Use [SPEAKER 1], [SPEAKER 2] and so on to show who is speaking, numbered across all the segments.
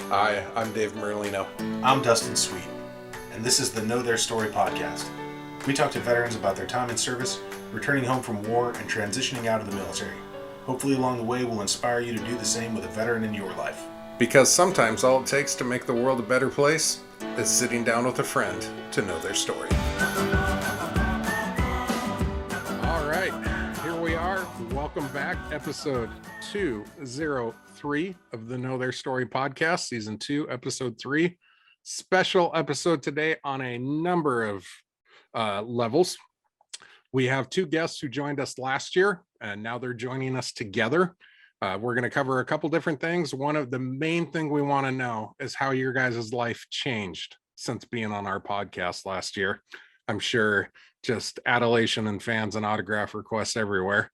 [SPEAKER 1] Hi, I'm Dave Merlino.
[SPEAKER 2] I'm Dustin Sweet, and this is the Know Their Story podcast. We talk to veterans about their time in service, returning home from war, and transitioning out of the military. Hopefully along the way we'll inspire you to do the same with a veteran in your life.
[SPEAKER 1] Because sometimes all it takes to make the world a better place is sitting down with a friend to know their story. All right, here we are. Welcome back. Episode 203 of the Know Their Story podcast, season 2, episode 3. Special episode today on a number of levels. We have two guests who joined us last year, and now they're joining us together. We're going to cover a couple different things. One of the main thing we want to know is how your guys' life changed since being on our podcast last year. I'm sure just adulation and fans and autograph requests everywhere.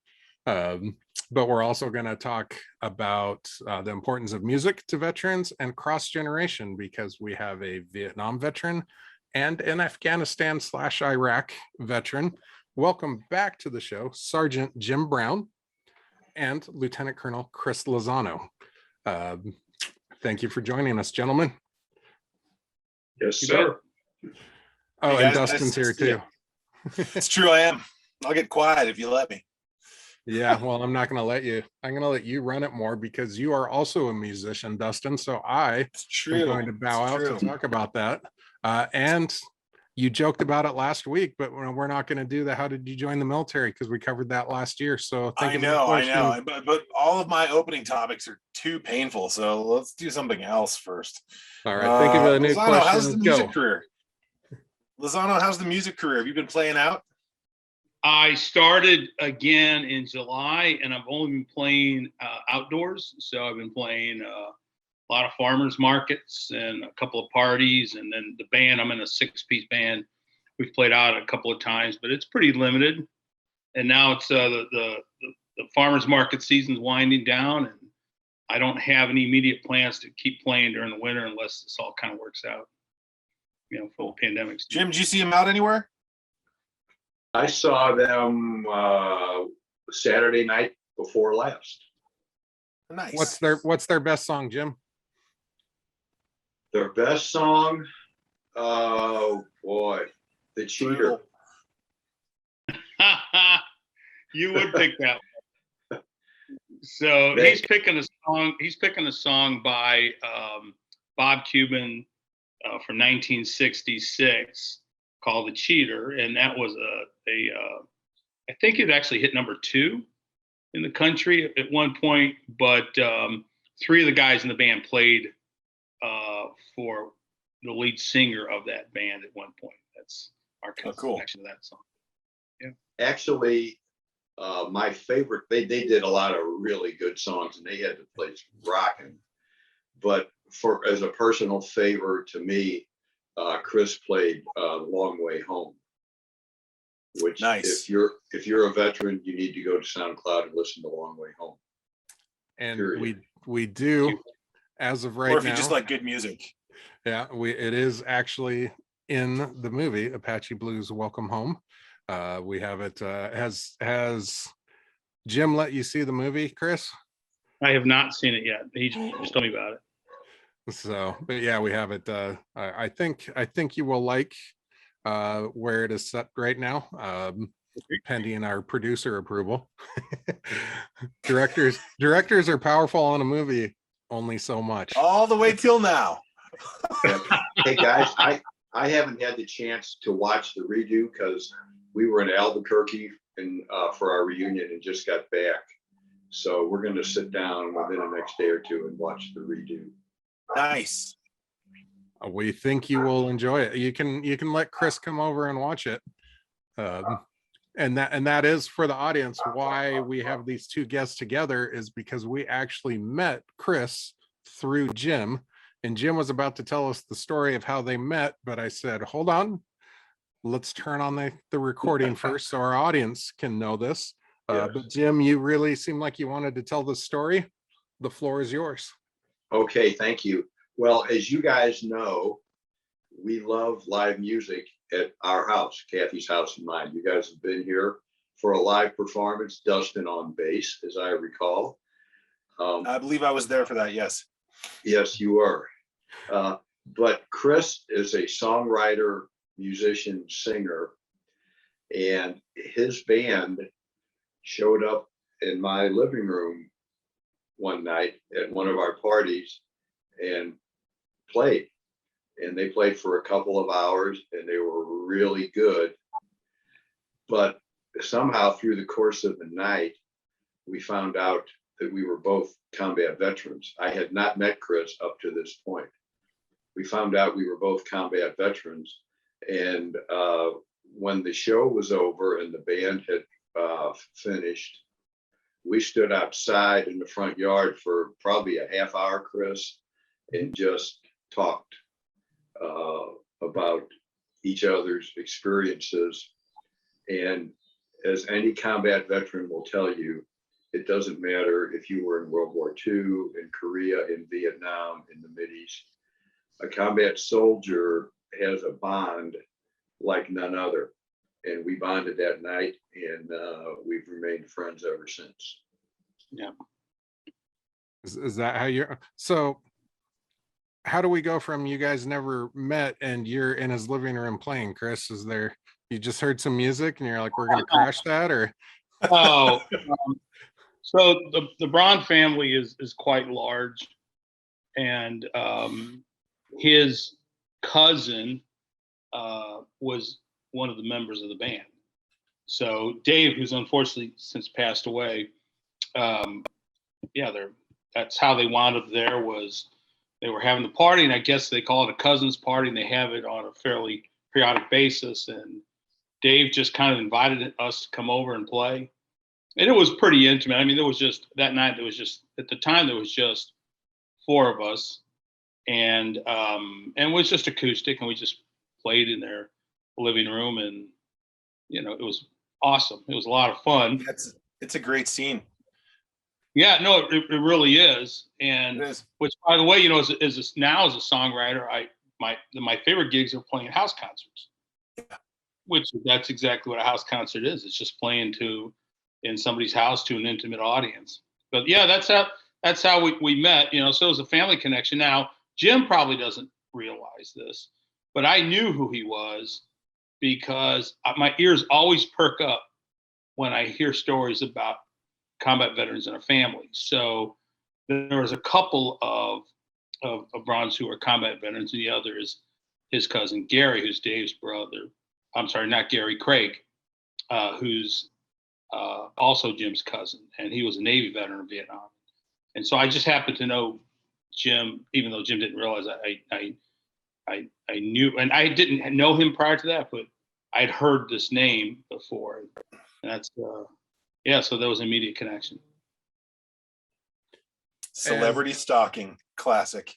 [SPEAKER 1] But we're also going to talk about the importance of music to veterans and cross-generation, because we have a Vietnam veteran and an Afghanistan/Iraq veteran. Welcome back to the show, Sergeant Jim Braun and Lieutenant Colonel Chris Lazano. Thank you for joining us, gentlemen.
[SPEAKER 3] Yes, sir.
[SPEAKER 1] Oh,
[SPEAKER 2] Hey,
[SPEAKER 1] and
[SPEAKER 2] guys,
[SPEAKER 1] Dustin's
[SPEAKER 2] nice to
[SPEAKER 1] here
[SPEAKER 2] see
[SPEAKER 1] too.
[SPEAKER 2] It's true, I am. I'll get quiet if you let me.
[SPEAKER 1] Yeah, well, I'm not going to let you. I'm going to let you run it more because you are also a musician, Dustin. So I'm going to bow out to talk about that. And you joked about it last week, but we're not going to do the how did you join the military, because we covered that last year. So
[SPEAKER 2] I know. But all of my opening topics are too painful. So let's do something else first.
[SPEAKER 1] All right. Think of a new
[SPEAKER 2] Lazano,
[SPEAKER 1] question.
[SPEAKER 2] how's the music career? Lazano, how's the music career? Have you been playing out?
[SPEAKER 3] I started again in July, and I've only been playing outdoors. So I've been playing a lot of farmers markets and a couple of parties, and then the band. I'm in a 6-piece band. We've played out a couple of times, but it's pretty limited. And now it's the farmers market season's winding down, and I don't have any immediate plans to keep playing during the winter unless this all kind of works out. Full pandemic.
[SPEAKER 2] Jim, did you see him out anywhere?
[SPEAKER 4] I saw them Saturday night before last.
[SPEAKER 2] Nice.
[SPEAKER 1] What's their best song, Jim?
[SPEAKER 4] Their best song, oh boy, The Cheater.
[SPEAKER 3] You would pick that one. So he's picking a song by Bob Cuban from 1966 called The Cheater, and that was I think it actually hit number 2 in the country at one point, but 3 of the guys in the band played for the lead singer of that band at one point. That's our connection to that song. Yeah.
[SPEAKER 4] Actually, my favorite, they did a lot of really good songs, and they had the place rocking. But as a personal favor to me, Chris played Long Way Home, which
[SPEAKER 2] nice.
[SPEAKER 4] if you're a veteran, you need to go to SoundCloud and listen to Long Way Home.
[SPEAKER 1] And we do, as of right now.
[SPEAKER 2] Or if you just like good music.
[SPEAKER 1] Yeah, it is actually in the movie Apache Blues Welcome Home. We have it. Has Jim let you see the movie, Chris?
[SPEAKER 3] I have not seen it yet. He just told me about it.
[SPEAKER 1] So, but yeah, we have it. I think you will like where it is set right now, pending our producer approval. Directors are powerful on a movie only so much.
[SPEAKER 2] All the way till now.
[SPEAKER 4] Hey guys, I haven't had the chance to watch the redo because we were in Albuquerque for our reunion and just got back. So we're going to sit down within the next day or two and watch the redo.
[SPEAKER 2] Nice.
[SPEAKER 1] We think you will enjoy it. You can let Chris come over and watch it. And that is, for the audience, why we have these two guests together, is because we actually met Chris through Jim, and Jim was about to tell us the story of how they met, but I said, hold on, let's turn on the recording first so our audience can know this.
[SPEAKER 4] Yes.
[SPEAKER 1] But Jim, you really seem like you wanted to tell the story. The floor is yours.
[SPEAKER 4] Okay, thank you. Well, as you guys know, we love live music at our house, Kathy's house and mine. You guys have been here for a live performance, Dustin on bass, as I recall.
[SPEAKER 2] I believe I was there for that, yes.
[SPEAKER 4] Yes, you were. But Chris is a songwriter, musician, singer, and his band showed up in my living room one night at one of our parties and played. And they played for a couple of hours and they were really good. But somehow through the course of the night, we found out that we were both combat veterans. I had not met Chris up to this point. We found out we were both combat veterans. And when the show was over and the band had finished, we stood outside in the front yard for probably a half hour, Chris, and just talked about each other's experiences. And as any combat veteran will tell you, it doesn't matter if you were in World War II, in Korea, in Vietnam, in the Mideast. A combat soldier has a bond like none other. And we bonded that night, and we've remained friends ever since.
[SPEAKER 3] Yeah.
[SPEAKER 1] Is that how you're? So how do we go from you guys never met and you're in his living room playing, Chris? Is there, you just heard some music and you're like, we're going to crash that, or?
[SPEAKER 3] Oh, so the Braun family is quite large, and his cousin was one of the members of the band. So Dave, who's unfortunately since passed away, that's how they wound up there. Was they were having the party, and I guess they call it a cousin's party, and they have it on a fairly periodic basis. And Dave just kind of invited us to come over and play. And it was pretty intimate. I mean, there was just that night, there was just, at the time, there was just four of us, and it was just acoustic, and we just played in their living room, and it was awesome. It was a lot of fun.
[SPEAKER 5] It's a great scene.
[SPEAKER 3] Yeah, no, it really is. And
[SPEAKER 5] It is.
[SPEAKER 3] which, by the way, as a songwriter, my favorite gigs are playing house concerts.
[SPEAKER 5] Yeah.
[SPEAKER 3] Which that's exactly what a house concert is. It's just playing in somebody's house to an intimate audience. But yeah, that's how we met. So it was a family connection. Now Jim probably doesn't realize this, but I knew who he was because my ears always perk up when I hear stories about combat veterans in a family. So there was a couple of Brauns who are combat veterans, and the other is his cousin Gary, who's Dave's brother. I'm sorry, not Gary, Craig, who's also Jim's cousin, and he was a Navy veteran in Vietnam. And so I just happened to know Jim, even though Jim didn't realize I knew, and I didn't know him prior to that, but I'd heard this name before, and that's so there was an immediate connection.
[SPEAKER 5] Celebrity stalking, classic.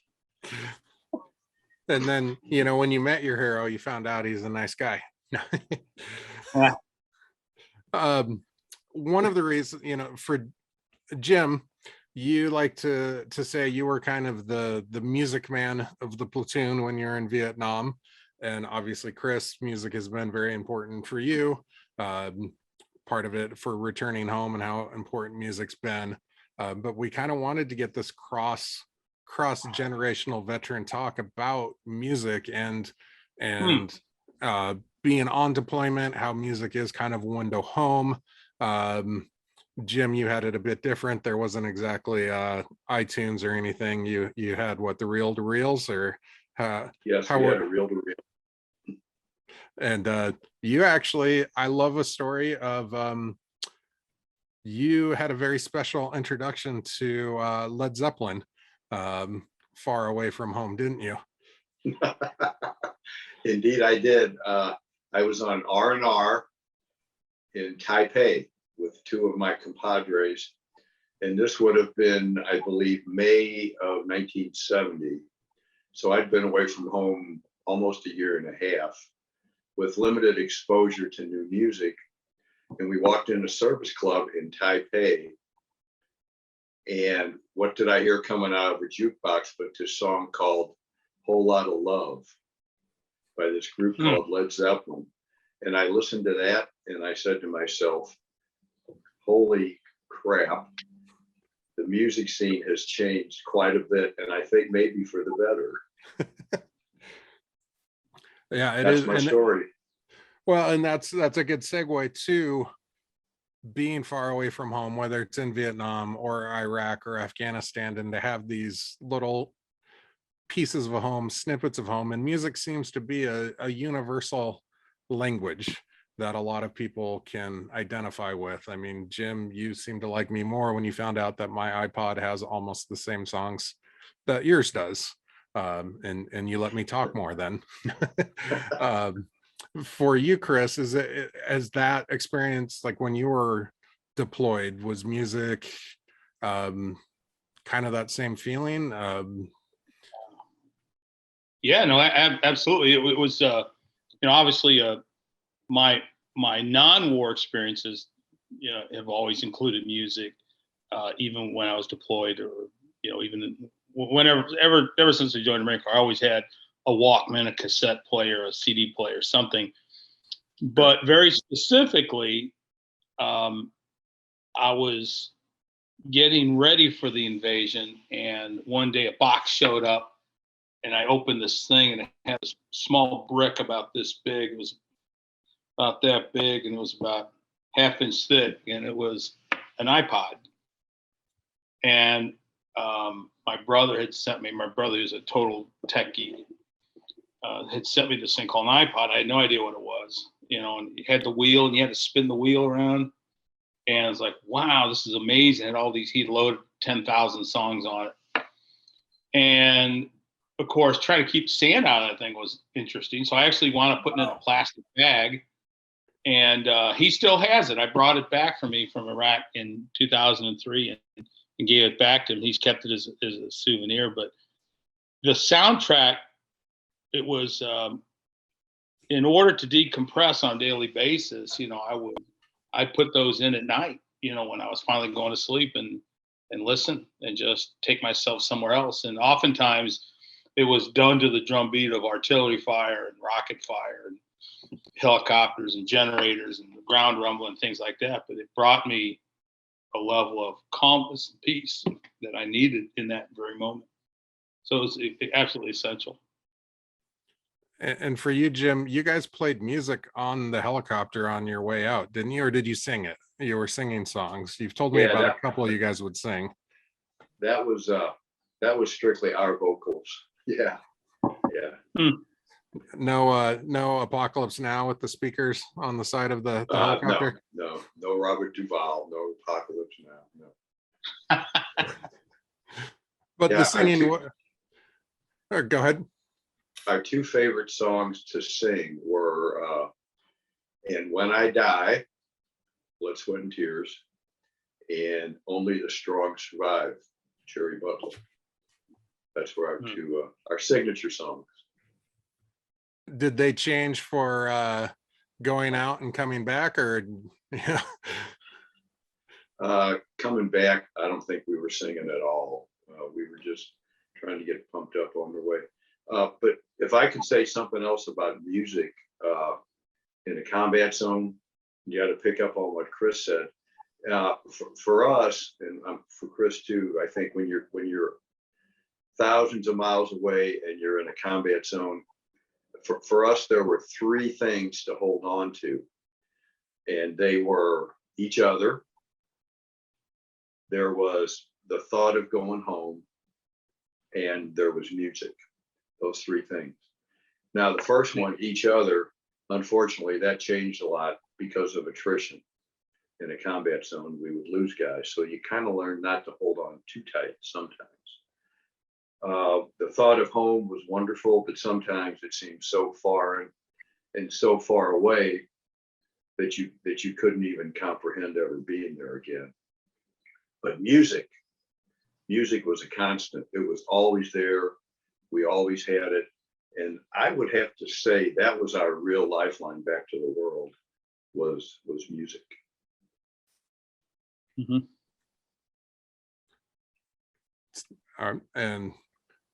[SPEAKER 1] And then, when you met your hero, you found out he's a nice guy.
[SPEAKER 3] Yeah.
[SPEAKER 1] One of the reasons, for Jim, you like to say you were kind of the music man of the platoon when you're in Vietnam. And obviously, Chris, music has been very important for you. Part of it for returning home and how important music's been. But we kind of wanted to get this cross-generational veteran talk about music and being on deployment, how music is kind of a window home. Jim, you had it a bit different. There wasn't exactly iTunes or anything. You had what, the reel-to-reels, or
[SPEAKER 4] yes, we had a reel-to-reel.
[SPEAKER 1] And you actually, I love a story of you had a very special introduction to Led Zeppelin, far away from home, didn't you?
[SPEAKER 4] Indeed, I did. I was on R&R in Taipei with two of my compadres, and this would have been, I believe, May of 1970. So I'd been away from home almost a year and a half, with limited exposure to new music. And we walked in a service club in Taipei. And what did I hear coming out of a jukebox but this song called Whole Lot of Love by this group called Led Zeppelin. And I listened to that and I said to myself, holy crap, the music scene has changed quite a bit. And I think maybe for the better.
[SPEAKER 1] Yeah, it
[SPEAKER 4] That's
[SPEAKER 1] is.
[SPEAKER 4] my
[SPEAKER 1] And
[SPEAKER 4] story.
[SPEAKER 1] well, and that's a good segue to being far away from home, whether it's in Vietnam or Iraq or Afghanistan, and to have these little pieces of a home, snippets of home. And music seems to be a universal language that a lot of people can identify with. I mean, Jim, you seem to like me more when you found out that my iPod has almost the same songs that yours does. And you let me talk more then. um, for you, Chris, is it, as that experience, like when you were deployed, was music kind of that same feeling?
[SPEAKER 3] Yeah, no, absolutely. It was, obviously, my non-war experiences, have always included music, even when I was deployed, or even whenever, ever since I joined the Marine Corps, I always had a Walkman, a cassette player, a CD player, something. But very specifically, I was getting ready for the invasion, and one day a box showed up, and I opened this thing, and it had a small brick about this big. It was about that big, and it was about half-inch thick, and it was an iPod. And my brother had sent me. My brother, who's a total tech geek, had sent me this thing called an iPod. I had no idea what it was, and it had the wheel, and you had to spin the wheel around. And I was like, wow, this is amazing. And all these, he'd loaded 10,000 songs on it. And of course, trying to keep sand out of that thing was interesting. So I actually wound up putting it in a plastic bag. And he still has it. I brought it back for me from Iraq in 2003 and gave it back to him. He's kept it as a souvenir. But the soundtrack, it was, in order to decompress on a daily basis, I'd put those in at night, when I was finally going to sleep, and listen and just take myself somewhere else. And oftentimes it was done to the drum beat of artillery fire and rocket fire and helicopters and generators and the ground rumble and things like that. But it brought me a level of calmness and peace that I needed in that very moment. So it was absolutely essential.
[SPEAKER 1] And for you, Jim, you guys played music on the helicopter on your way out, didn't you? Or did you sing it? You were singing songs. You've told me
[SPEAKER 4] Yeah,
[SPEAKER 1] about a couple you guys would sing.
[SPEAKER 4] That was strictly our vocals. Yeah.
[SPEAKER 1] No Apocalypse Now with the speakers on the side of the helicopter?
[SPEAKER 4] No Robert Duvall, no Apocalypse Now, no.
[SPEAKER 1] But
[SPEAKER 4] Yeah,
[SPEAKER 1] the singing, go ahead.
[SPEAKER 4] Our two favorite songs to sing were And When I Die, Blood, Sweat and Tears, and Only the Strong Survive, Jerry Butler. That's where our signature songs.
[SPEAKER 1] Did they change for going out and coming back, or
[SPEAKER 4] Coming back, I don't think we were singing at all. We were just trying to get pumped up on the way. But if I could say something else about music in a combat zone, you got to pick up on what Chris said. For us, and for Chris too, I think when you're thousands of miles away and you're in a combat zone, for us, there were three things to hold on to, and they were each other. There was the thought of going home, and there was music. Those three things. Now, the first one, each other, unfortunately, that changed a lot because of attrition. In a combat zone, we would lose guys. So you kind of learn not to hold on too tight sometimes. The thought of home was wonderful, but sometimes it seemed so foreign and so far away that you couldn't even comprehend ever being there again. But music was a constant. It was always there. We always had it. And I would have to say that was our real lifeline back to the world, was music.
[SPEAKER 3] Mm-hmm.
[SPEAKER 1] And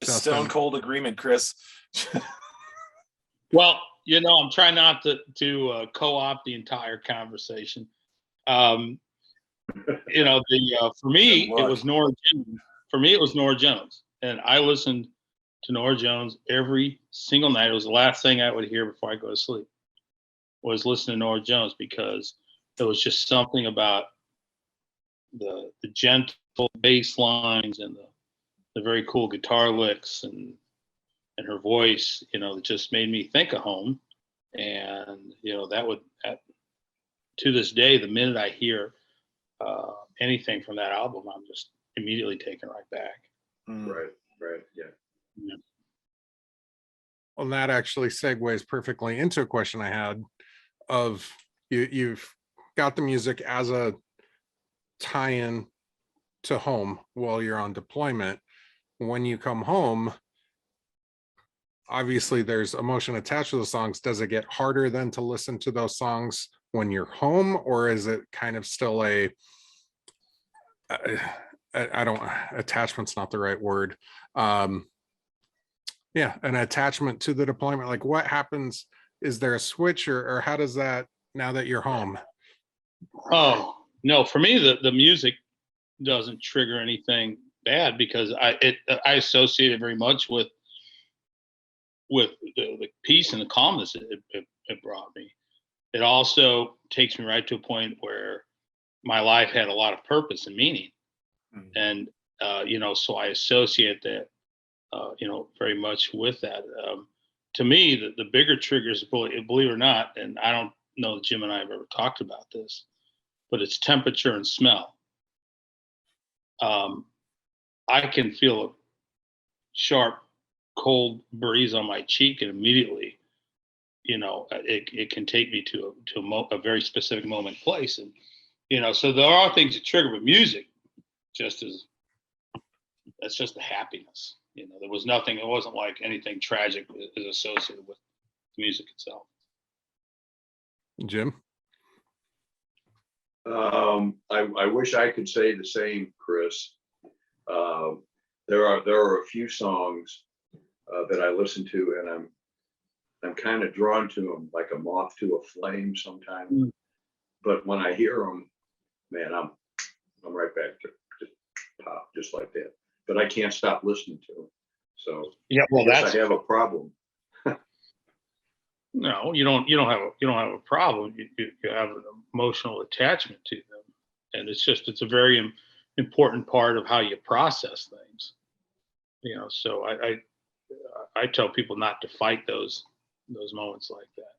[SPEAKER 5] Stone cold agreement, Chris.
[SPEAKER 3] Well, I'm trying not to co-opt the entire conversation. For me, it was Nora Jones. For me, it was Nora Jones, and I listened to Norah Jones every single night. It was the last thing I would hear before I go to sleep, was listening to Norah Jones, because there was just something about the gentle bass lines and the very cool guitar licks and her voice, that just made me think of home. And, to this day, the minute I hear anything from that album, I'm just immediately taken right back.
[SPEAKER 4] Right. Yeah.
[SPEAKER 1] Well, that actually segues perfectly into a question I had of you've got the music as a tie-in to home while you're on deployment. When you come home, obviously there's emotion attached to the songs. Does it get harder then to listen to those songs when you're home, or is it kind of still I don't, attachment's not the right word. An attachment to the deployment? Like, what happens? Is there a switch, or how does that, now that you're home?
[SPEAKER 3] Oh, no, for me, the music doesn't trigger anything bad, because I associate it very much with the peace and the calmness it brought me. It also takes me right to a point where my life had a lot of purpose and meaning. And, so I associate that, very much with that. To me, the bigger triggers, believe it or not, and I don't know that Jim and I have ever talked about this, but it's temperature and smell. I can feel a sharp, cold breeze on my cheek, and immediately, it can take me to a very specific moment, place. And, so there are things that trigger, but music, that's just the happiness. There was nothing, it wasn't like anything tragic is associated with the music itself.
[SPEAKER 1] Jim?
[SPEAKER 4] I wish I could say the same, Chris. There are a few songs that I listen to, and I'm kind of drawn to them like a moth to a flame sometimes. But when I hear them, man, I'm right back to just pop, just like that. But I can't stop listening to them. So
[SPEAKER 3] yeah, well,
[SPEAKER 4] I have a problem.
[SPEAKER 3] No, you don't have a problem. You have an emotional attachment to them, and it's a very important part of how you process things. So I tell people not to fight those moments like that.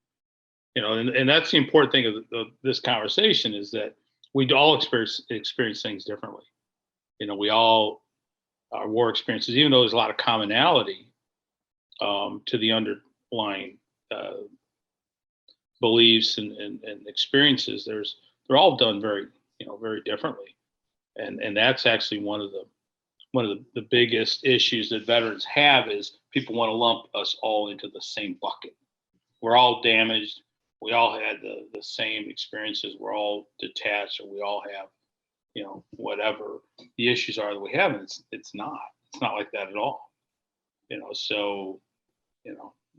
[SPEAKER 3] And that's the important thing of this conversation, is that we all experience things differently. We all, our war experiences, even though there's a lot of commonality to the underlying beliefs and experiences, they're all done very differently, and that's actually one of the biggest issues that veterans have, is people want to lump us all into the same bucket. We're all damaged. We all had the same experiences. We're all detached, or we all have whatever the issues are that we have. And it's not like that at all. So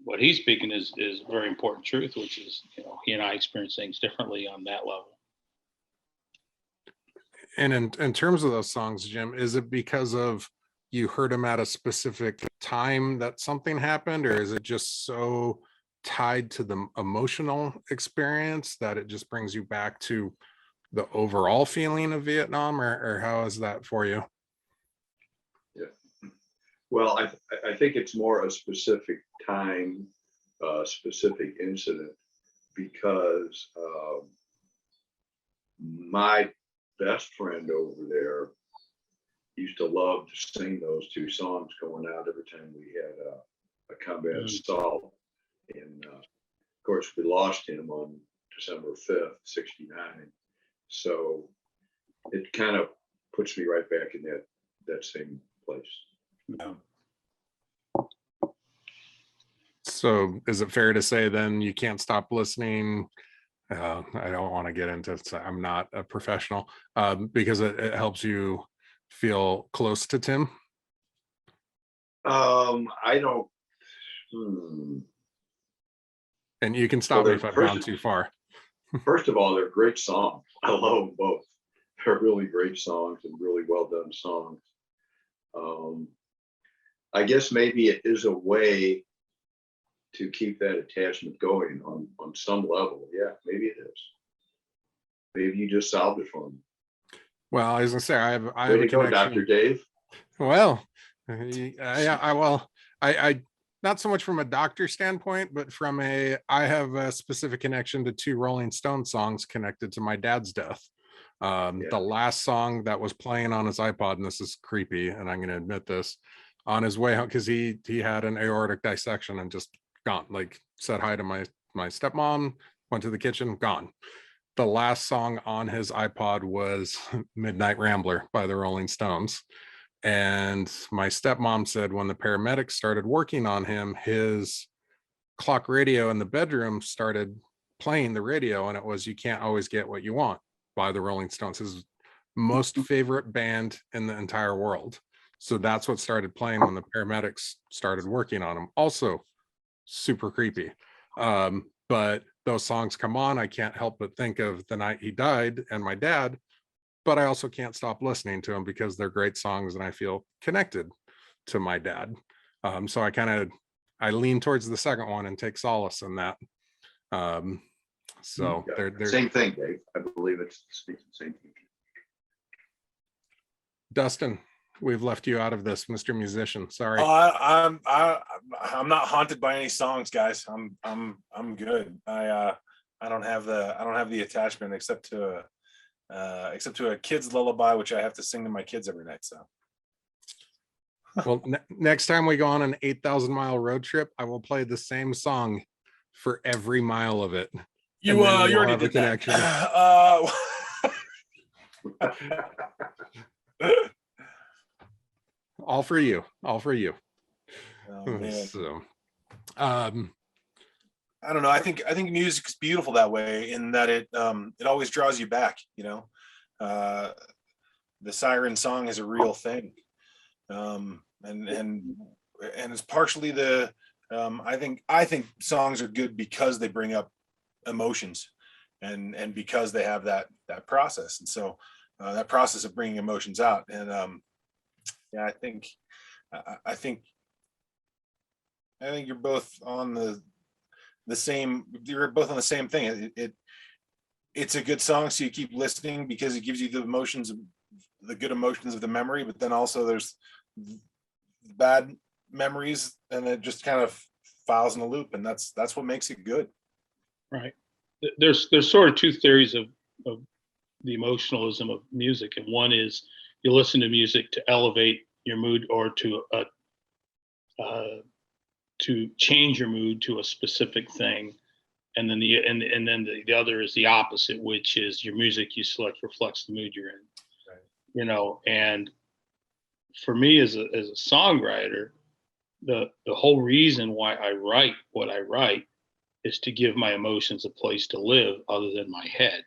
[SPEAKER 3] what he's speaking is very important truth, which is, he and I experience things differently on that level.
[SPEAKER 1] And in terms of those songs, Jim, is it because of you heard them at a specific time that something happened, or is it just so tied to the emotional experience that it just brings you back to the overall feeling of Vietnam, or how is that for you?
[SPEAKER 4] Yeah. Well, I think it's more a specific time, specific incident, because my best friend over there used to love to sing those two songs going out every time we had a combat assault. And of course, we lost him on December 5th, 1969. So it kind of puts me right back in that same place.
[SPEAKER 1] Yeah. So is it fair to say then you can't stop listening? I don't want to get into it. I'm not a professional, because it helps you feel close to Tim?
[SPEAKER 4] I don't.
[SPEAKER 1] And you can stop me if I've gone too far.
[SPEAKER 4] First of all, they're great songs. I love them both. They're really great songs and really well done songs. I guess maybe it is a way to keep that attachment going on some level. Yeah, maybe it is. Maybe you just solved it for me.
[SPEAKER 1] Well, I was gonna say I have
[SPEAKER 4] Way
[SPEAKER 1] a
[SPEAKER 4] to go,
[SPEAKER 1] connection.
[SPEAKER 4] Dr. Dave.
[SPEAKER 1] Well, I not so much from a doctor standpoint, but from I have a specific connection to 2 Rolling Stone songs connected to my dad's death. The last song that was playing on his iPod, and this is creepy, and I'm going to admit this, on his way home, because he had an aortic dissection and just gone, like said hi to my stepmom, went to the kitchen, gone. The last song on his iPod was Midnight Rambler by the Rolling Stones. And my stepmom said when the paramedics started working on him, his clock radio in the bedroom started playing the radio, and it was "You Can't Always Get What You Want" by the Rolling Stones, his most favorite band in the entire world. So that's what started playing when the paramedics started working on him. Also super creepy. But those songs come on, I can't help but think of the night he died and my dad, but I also can't stop listening to them because they're great songs and I feel connected to my dad. So I lean towards the second one and take solace in that. So they're
[SPEAKER 4] same thing, Dave. I believe it speaks the same thing.
[SPEAKER 1] Dustin, we've left you out of this, Mr. Musician. Sorry.
[SPEAKER 5] I'm not haunted by any songs, guys. I'm good. I don't have the attachment except to a kid's lullaby, which I have to sing to my kids every night. So,
[SPEAKER 1] well, next time we go on an 8,000-mile road trip, I will play the same song for every mile of it.
[SPEAKER 5] You already did that.
[SPEAKER 1] All for you.
[SPEAKER 5] Oh, man.
[SPEAKER 1] So,
[SPEAKER 5] I don't know. I think music is beautiful that way, in that it always draws you back. You know, the siren song is a real thing, and it's partially the. I think songs are good because they bring up emotions, and because they have that process, and so that process of bringing emotions out, and yeah, I think you're both on the same. You're both on the same thing. It's a good song, so you keep listening because it gives you the good emotions of the memory. But then also there's bad memories, and it just kind of files in a loop, and that's what makes it good.
[SPEAKER 3] Right. There's sort of 2 theories of the emotionalism of music, and one is you listen to music to elevate your mood or to change your mood to a specific thing, and then the other is the opposite, which is your music you select reflects the mood you're in.
[SPEAKER 5] Right.
[SPEAKER 3] You know, and for me as a songwriter, the whole reason why I write what I write is to give my emotions a place to live other than my head.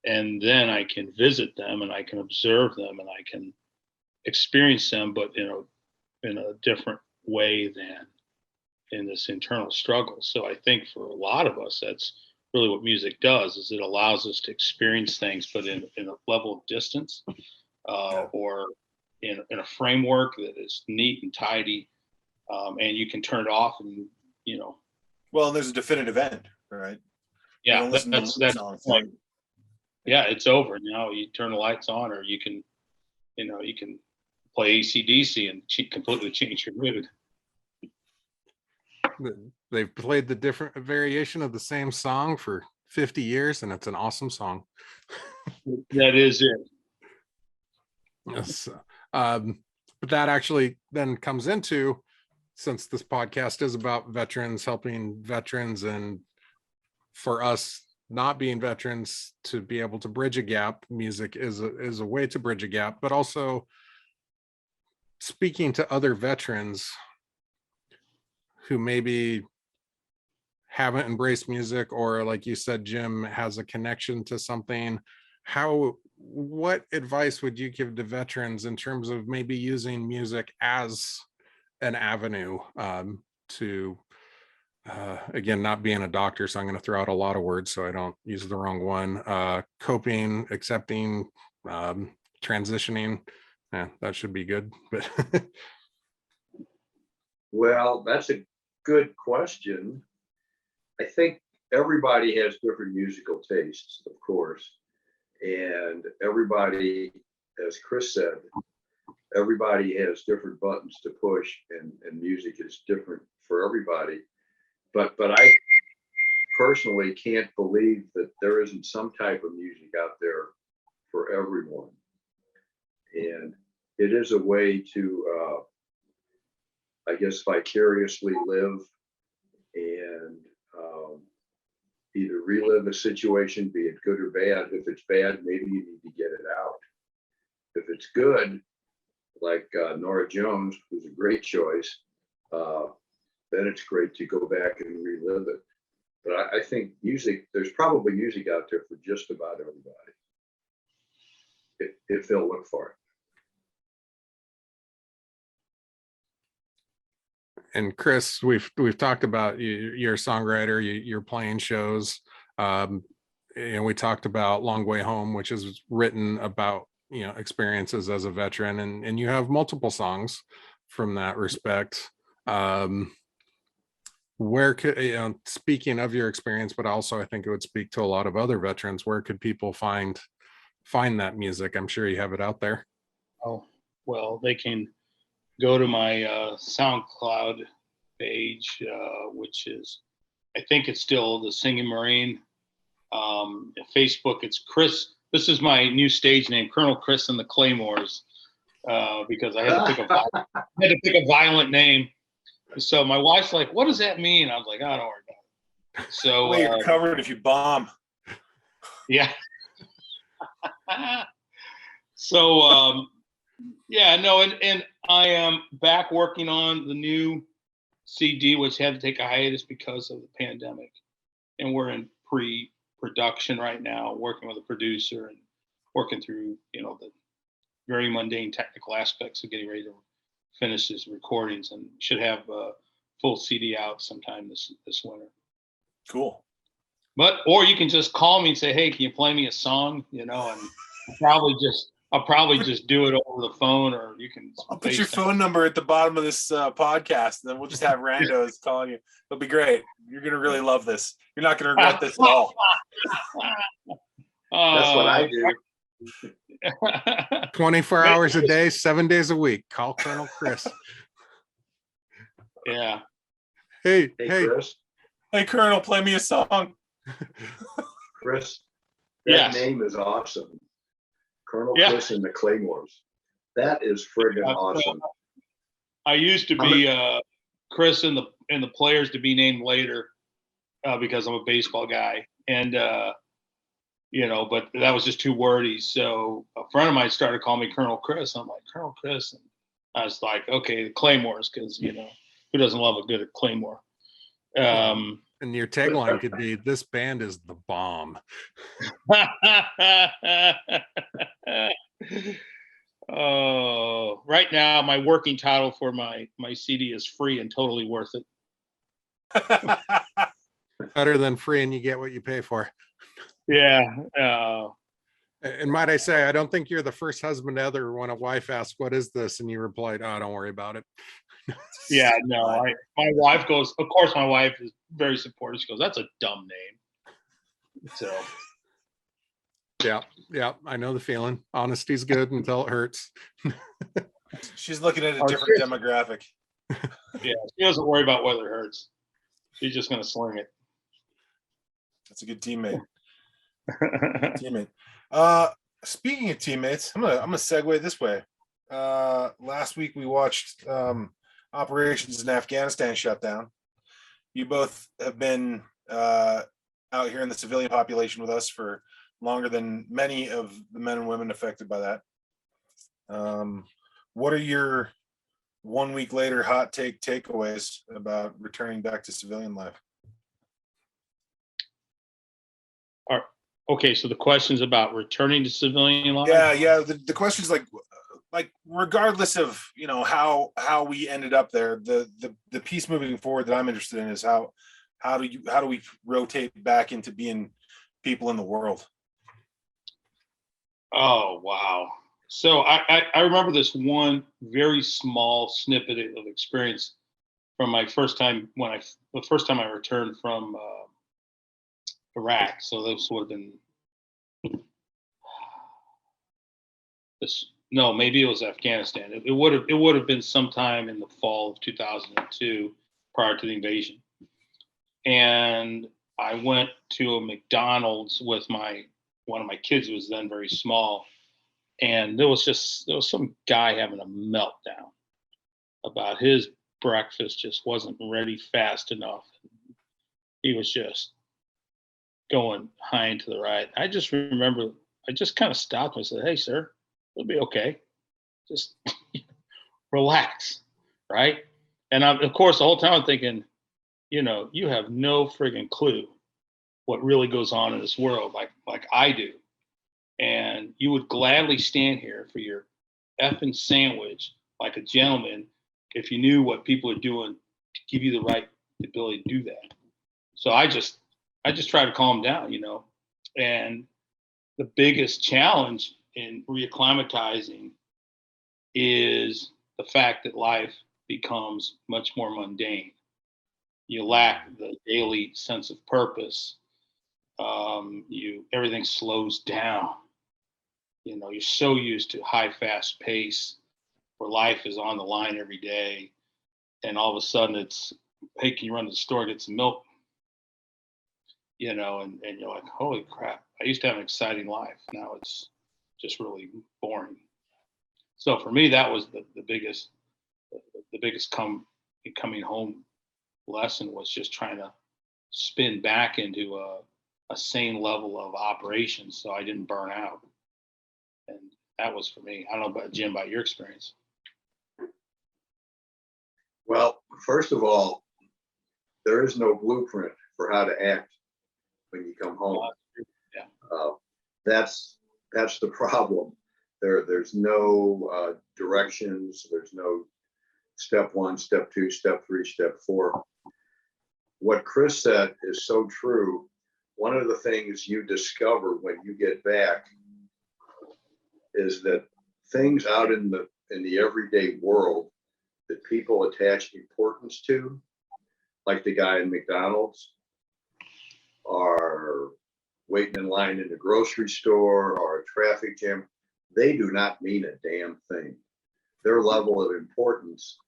[SPEAKER 3] And then I can visit them and I can observe them and I can experience them, but in a different way than in this internal struggle. So I think for a lot of us, that's really what music does, is it allows us to experience things, but in a level of distance, or in a framework that is neat and tidy, and you can turn it off and,
[SPEAKER 5] Well, there's a definitive end, right?
[SPEAKER 3] Yeah, that's like, yeah, it's over. You turn the lights on, or you can play AC/DC and completely change your mood.
[SPEAKER 1] They've played the different variation of the same song for 50 years, and it's an awesome song.
[SPEAKER 3] That is it.
[SPEAKER 1] Yes. But that actually then comes into, since this podcast is about veterans, helping veterans, and for us not being veterans to be able to bridge a gap, music is a way to bridge a gap, but also speaking to other veterans who maybe haven't embraced music, or like you said, Jim, has a connection to something. What advice would you give to veterans in terms of maybe using music as an avenue to again, not being a doctor, so I'm going to throw out a lot of words so I don't use the wrong one, coping, accepting, transitioning? Yeah, that should be good. But
[SPEAKER 4] Well, that's a good question. I think everybody has different musical tastes, of course, and everybody, as Chris said, everybody has different buttons to push, and music is different for everybody. But I personally can't believe that there isn't some type of music out there for everyone. And it is a way to, I guess, vicariously live and either relive a situation, be it good or bad. If it's bad, maybe you need to get it out. If it's good, like Nora Jones, who's a great choice, then it's great to go back and relive it. But I think music, there's probably music out there for just about everybody, if they'll look for it.
[SPEAKER 1] And Chris, we've talked about you're a songwriter, you're playing shows, and we talked about Long Way Home, which is written about experiences as a veteran, and you have multiple songs from that respect. Where could speaking of your experience, but also I think it would speak to a lot of other veterans, where could people find that music? I'm sure you have it out there.
[SPEAKER 3] Oh, well, they can go to my SoundCloud page, which is, I think it's still the Singing Marine. Facebook, it's Chris. This is my new stage name, Colonel Chris and the Claymores, because I had to pick a violent name. So my wife's like, "What does that mean?" I was like, "I don't worry about it." So
[SPEAKER 5] you're covered if you bomb.
[SPEAKER 3] Yeah. So yeah, no, and I am back working on the new CD, which had to take a hiatus because of the pandemic, and we're in pre-production right now, working with a producer and working through the very mundane technical aspects of getting ready to finish his recordings, and should have a full CD out sometime this winter.
[SPEAKER 5] Cool.
[SPEAKER 3] Or you can just call me and say, "Hey, can you play me a song?" And I'll probably just do it over the phone, or you can.
[SPEAKER 5] I'll put your phone number at the bottom of this podcast, and then we'll just have randos calling you. It'll be great. You're gonna really love this. You're not gonna regret this at all.
[SPEAKER 4] That's what I do.
[SPEAKER 1] 24 hours a day, 7 days a week. Call Colonel Chris.
[SPEAKER 3] Yeah.
[SPEAKER 1] Hey,
[SPEAKER 4] Chris.
[SPEAKER 5] Hey, Colonel, play me a song.
[SPEAKER 4] Chris, that name is awesome. Colonel Chris and the Claymores. That is friggin' awesome.
[SPEAKER 3] I used to be Chris and the Players to be named later because I'm a baseball guy, and but that was just too wordy. So a friend of mine started calling me Colonel Chris. I'm like, Colonel Chris, and I was like, okay, the Claymores, because who doesn't love a good Claymore?
[SPEAKER 1] And your tagline could be, "This band is the bomb."
[SPEAKER 3] Oh, right now my working title for my CD is "Free and Totally Worth It."
[SPEAKER 1] Better than free and you get what you pay for.
[SPEAKER 3] Yeah.
[SPEAKER 1] And might I say, I don't think you're the first husband ever when a wife asks, "What is this?" and you replied, "Oh, don't worry about it."
[SPEAKER 3] Yeah, no. My wife goes. Of course, my wife is very supportive. She goes, "That's a dumb name." So.
[SPEAKER 1] Yeah, I know the feeling. Honesty's good until it hurts.
[SPEAKER 5] She's looking at a different demographic.
[SPEAKER 3] Yeah, she doesn't worry about whether it hurts. She's just gonna sling it.
[SPEAKER 5] That's a good teammate. Speaking of teammates, I'm gonna segue this way. Last week we watched operations in Afghanistan shut down. You both have been out here in the civilian population with us for longer than many of the men and women affected by that. What are your 1 week later hot takeaways about returning back to civilian life?
[SPEAKER 3] Okay, so the question's about returning to civilian life.
[SPEAKER 5] Yeah. The question's like regardless of how we ended up there, the piece moving forward that I'm interested in is how do we rotate back into being people in the world?
[SPEAKER 3] Oh wow! So I remember this one very small snippet of experience from my first time the first time I returned from Iraq. So this would have been no, maybe it was Afghanistan. It would have been sometime in the fall of 2002, prior to the invasion. And I went to a McDonald's with one of my kids who was then very small, and there was some guy having a meltdown about his breakfast just wasn't ready fast enough. He was just going high and to the right. I just remember I just kind of stopped and I said, "Hey, sir, it'll be okay. Just relax, right?" And of course, the whole time I'm thinking, you have no friggin' clue what really goes on in this world, like I do. And you would gladly stand here for your effing sandwich like a gentleman if you knew what people are doing to give you the right ability to do that. So I just try to calm down, And the biggest challenge in reacclimatizing is the fact that life becomes much more mundane. You lack the daily sense of purpose. Everything slows down. You're so used to high, fast pace where life is on the line every day. And all of a sudden it's, hey, can you run to the store, get some milk? And you're like, holy crap, I used to have an exciting life. Now it's just really boring. So for me, that was the biggest coming home lesson, was just trying to spin back into a sane level of operations so I didn't burn out. And that was for me. I don't know about Jim, about your experience.
[SPEAKER 4] Well, first of all, there is no blueprint for how to act when you come home.
[SPEAKER 3] Yeah.
[SPEAKER 4] That's the problem. There's no directions. There's no step 1, step 2, step 3, step 4. What Chris said is so true. One of the things you discover when you get back is that things out in the everyday world that people attach importance to, like the guy in McDonald's, or waiting in line in the grocery store or a traffic jam, they do not mean a damn thing. Their level of importance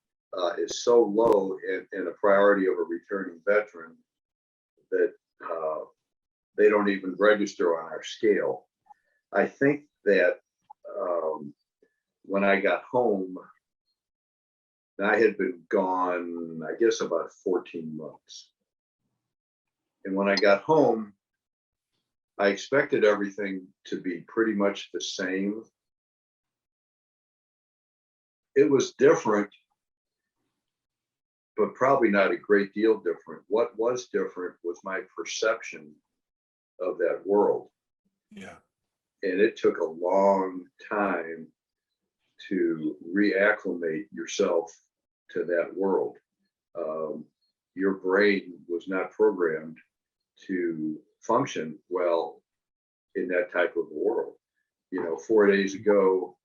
[SPEAKER 4] is so low in a priority of a returning veteran that they don't even register on our scale. I think that when I got home, I had been gone, I guess, about 14 months. And when I got home, I expected everything to be pretty much the same. It was different, but probably not a great deal different. What was different was my perception of that world.
[SPEAKER 5] Yeah.
[SPEAKER 4] And it took a long time to reacclimate yourself to that world. Your brain was not programmed to function well in that type of a world. 4 days ago,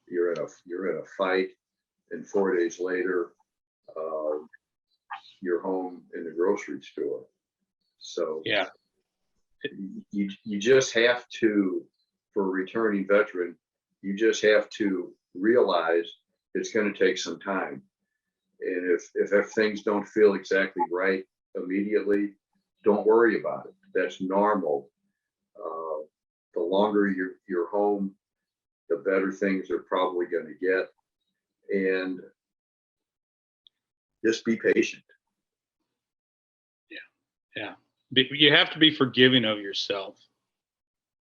[SPEAKER 4] you're in a fight, and 4 days later, you're home in the grocery store. So
[SPEAKER 3] Yeah.
[SPEAKER 4] You just have to, for a returning veteran, you just have to realize it's going to take some time. And if things don't feel exactly right immediately, don't worry about it. That's normal. The longer you're home, the better things are probably going to get. And just be patient.
[SPEAKER 3] Yeah. You have to be forgiving of yourself.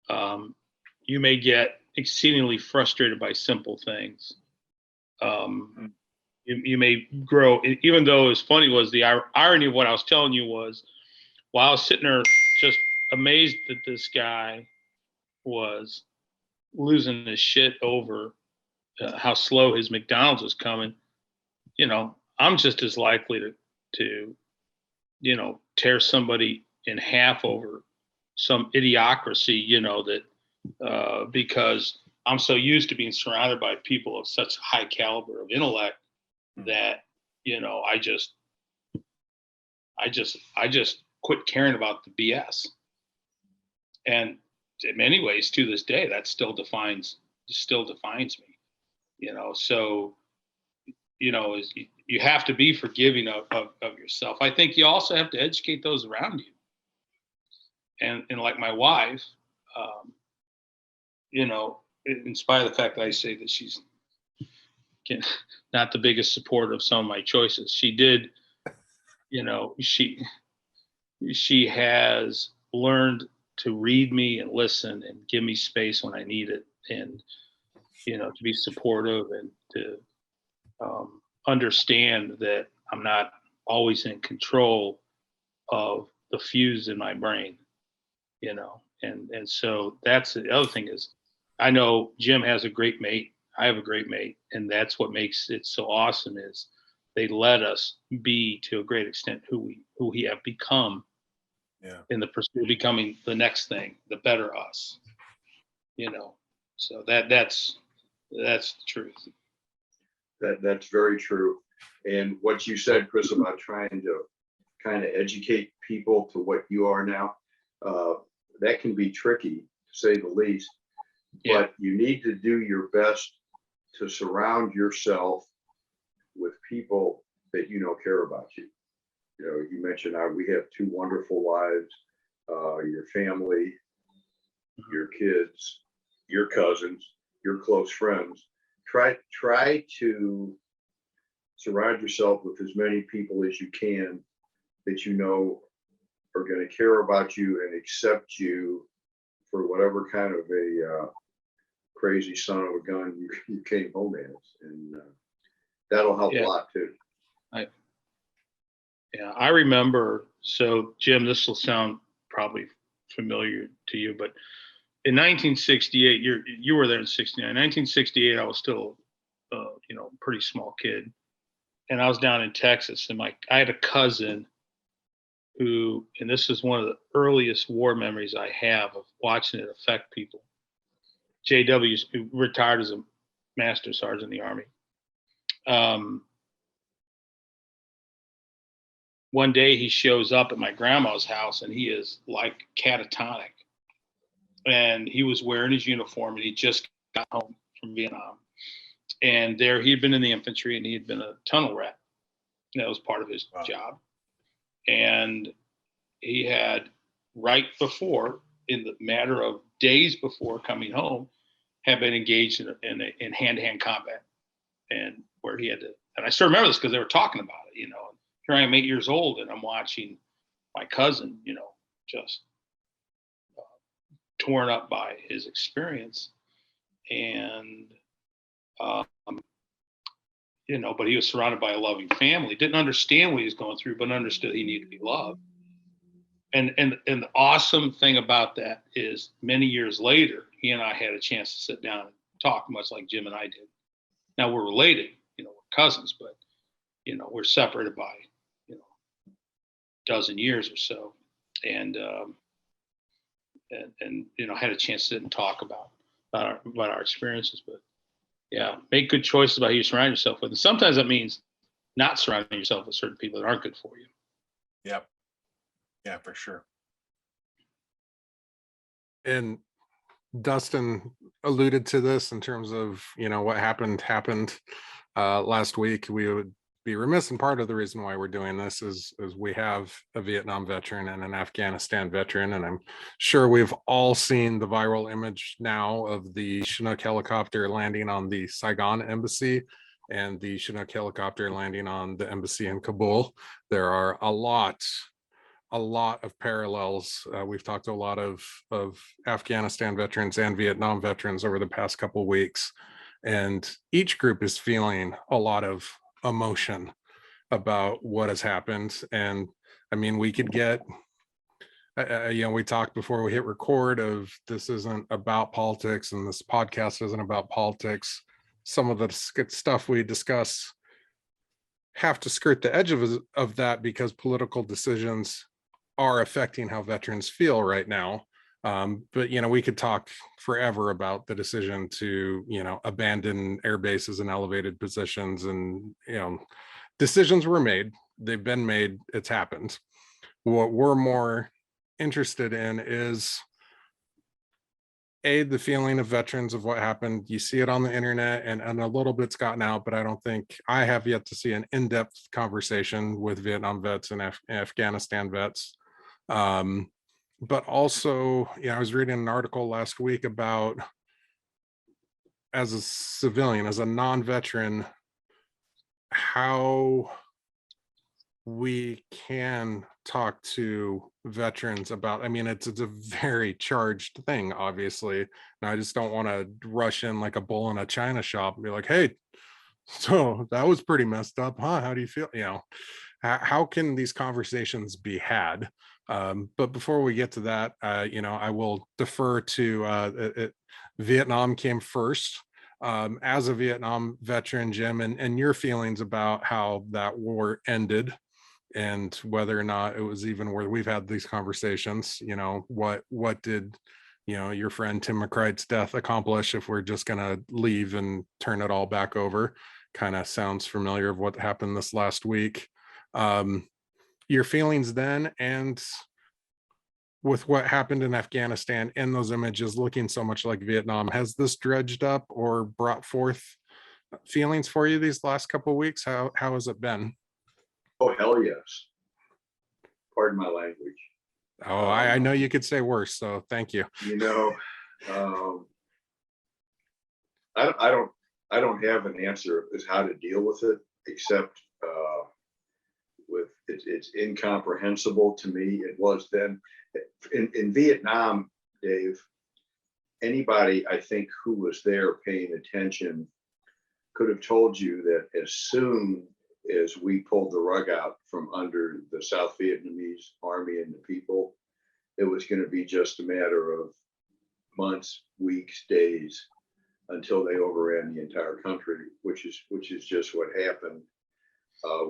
[SPEAKER 3] You may get exceedingly frustrated by simple things. You may grow, even though it's funny, was the irony of what I was telling you was, while I was sitting there just amazed that this guy was losing his shit over how slow his McDonald's was coming, I'm just as likely to tear somebody in half over some idiocracy, that because I'm so used to being surrounded by people of such high caliber of intellect that I just quit caring about the BS. And in many ways, to this day, that still defines me. So you have to be forgiving of yourself. I think you also have to educate those around you. And like my wife, in spite of the fact that I say that she's not the biggest supporter of some of my choices, she did, she has learned to read me and listen and give me space when I need it, and to be supportive and to understand that I'm not always in control of the fuse in my brain, and so that's the other thing is, I know Jim has a great mate. I have a great mate, and that's what makes it so awesome is they let us be to a great extent who we have become.
[SPEAKER 5] Yeah.
[SPEAKER 3] In the pursuit of becoming the next thing, the better us. So that's the truth.
[SPEAKER 4] That's very true. And what you said, Chris, about trying to kind of educate people to what you are now, that can be tricky, to say the least.
[SPEAKER 3] Yeah.
[SPEAKER 4] But you need to do your best to surround yourself with people that care about you. You mentioned we have two wonderful lives, your family, your kids, your cousins, your close friends. Try to surround yourself with as many people as you can that are going to care about you and accept you for whatever kind of a crazy son of a gun you came home as, and that'll help a lot too.
[SPEAKER 3] I remember. So Jim, this will sound probably familiar to you, but in 1968, you were there in '69. 1968, I was still, pretty small kid, and I was down in Texas, and I had a cousin who, and this is one of the earliest war memories I have of watching it affect people. J.W. retired as a master sergeant in the Army. One day he shows up at my grandma's house and he is like catatonic. And he was wearing his uniform and he just got home from Vietnam. And there he had been in the infantry and he had been a tunnel rat. That was part of his job. And he had, right before, in the matter of days before coming home, had been engaged in hand-to-hand combat. And where he had to, and I still remember this because they were talking about it, Here I am 8 years old and I'm watching my cousin, just torn up by his experience. And, but he was surrounded by a loving family, didn't understand what he was going through, but understood he needed to be loved. And the awesome thing about that is many years later, he and I had a chance to sit down and talk, much like Jim and I did. Now we're related, we're cousins, but, we're separated by, dozen years or so, and had a chance to sit and talk about our experiences. But make good choices about who you surround yourself with, and sometimes that means not surrounding yourself with certain people that aren't good for you.
[SPEAKER 5] Yep. Yeah, for sure.
[SPEAKER 1] And Dustin alluded to this in terms of what happened last week. We would be remiss, and part of the reason why we're doing this is we have a Vietnam veteran and an Afghanistan veteran, and I'm sure we've all seen the viral image now of the Chinook helicopter landing on the Saigon embassy and the Chinook helicopter landing on the embassy in Kabul. There are a lot of parallels. We've talked to a lot of Afghanistan veterans and Vietnam veterans over the past couple of weeks, and each group is feeling a lot of emotion about what has happened. And I mean, we could get we talked before we hit record of this isn't about politics and this podcast isn't about politics. Some of the stuff we discuss have to skirt the edge of that because political decisions are affecting how veterans feel right now. But we could talk forever about the decision to abandon air bases and elevated positions, and decisions were made. They've been made. It's happened. What we're more interested in is the feeling of veterans of what happened. You see it on the internet, and a little bit's gotten out, but I don't think I have yet to see an in-depth conversation with Vietnam vets and Afghanistan vets. But also, I was reading an article last week about, as a civilian, as a non-veteran, how we can talk to veterans about, it's a very charged thing, obviously. And I just don't want to rush in like a bull in a china shop and be like, hey, so that was pretty messed up, huh? How do you feel? How can these conversations be had? But before we get to that, I will defer to Vietnam came first. As a Vietnam veteran, Jim, and your feelings about how that war ended, and whether or not it was even worth. We've had these conversations. What did your friend Tim McCrite's death accomplish if we're just gonna leave and turn it all back over? Kind of sounds familiar of what happened this last week. Your feelings then, and with what happened in Afghanistan and those images looking so much like Vietnam, has this dredged up or brought forth feelings for you these last couple of weeks? How has it been?
[SPEAKER 4] Oh, hell yes. Pardon my language.
[SPEAKER 1] Oh, I know you could say worse, so thank you.
[SPEAKER 4] I don't have an answer as how to deal with it, except with it's incomprehensible to me. It was then in Vietnam, Dave. Anybody I think who was there paying attention could have told you that as soon as we pulled the rug out from under the South Vietnamese army and the people, it was going to be just a matter of months, weeks, days until they overran the entire country, which is just what happened.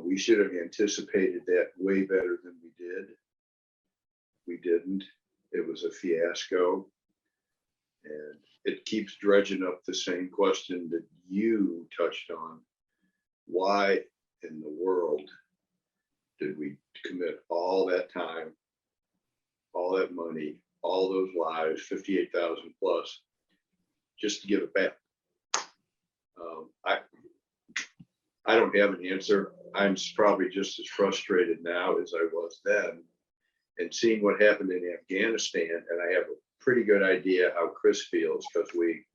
[SPEAKER 4] We should have anticipated that way better than we did. We didn't. It was a fiasco. And it keeps dredging up the same question that you touched on. Why in the world did we commit all that time, all that money, all those lives, 58,000 plus, just to give it back? I don't have an answer. I'm probably just as frustrated now as I was then. And seeing what happened in Afghanistan, and I have a pretty good idea how Chris feels because we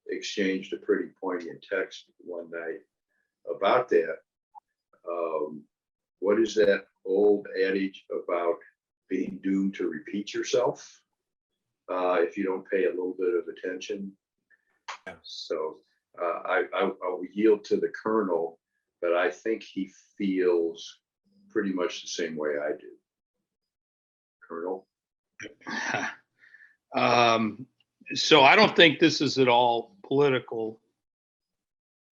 [SPEAKER 4] exchanged a pretty poignant text one night about that. What is that old adage about being doomed to repeat yourself if you don't pay a little bit of attention?
[SPEAKER 5] Yeah.
[SPEAKER 4] So I will yield to the Colonel, but I think he feels pretty much the same way I do. Colonel?
[SPEAKER 3] So I don't think this is at all political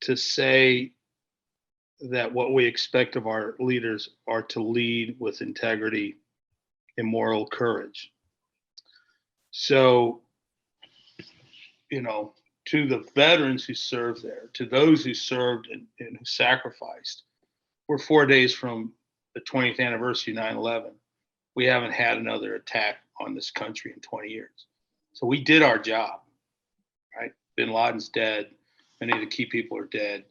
[SPEAKER 3] to say that what we expect of our leaders are to lead with integrity and moral courage. So, to the veterans who served there, to those who served and who sacrificed, we're 4 days from the 20th anniversary of 9/11. We haven't had another attack on this country in 20 years. So we did our job, right? Bin Laden's dead. Many of the key people are dead.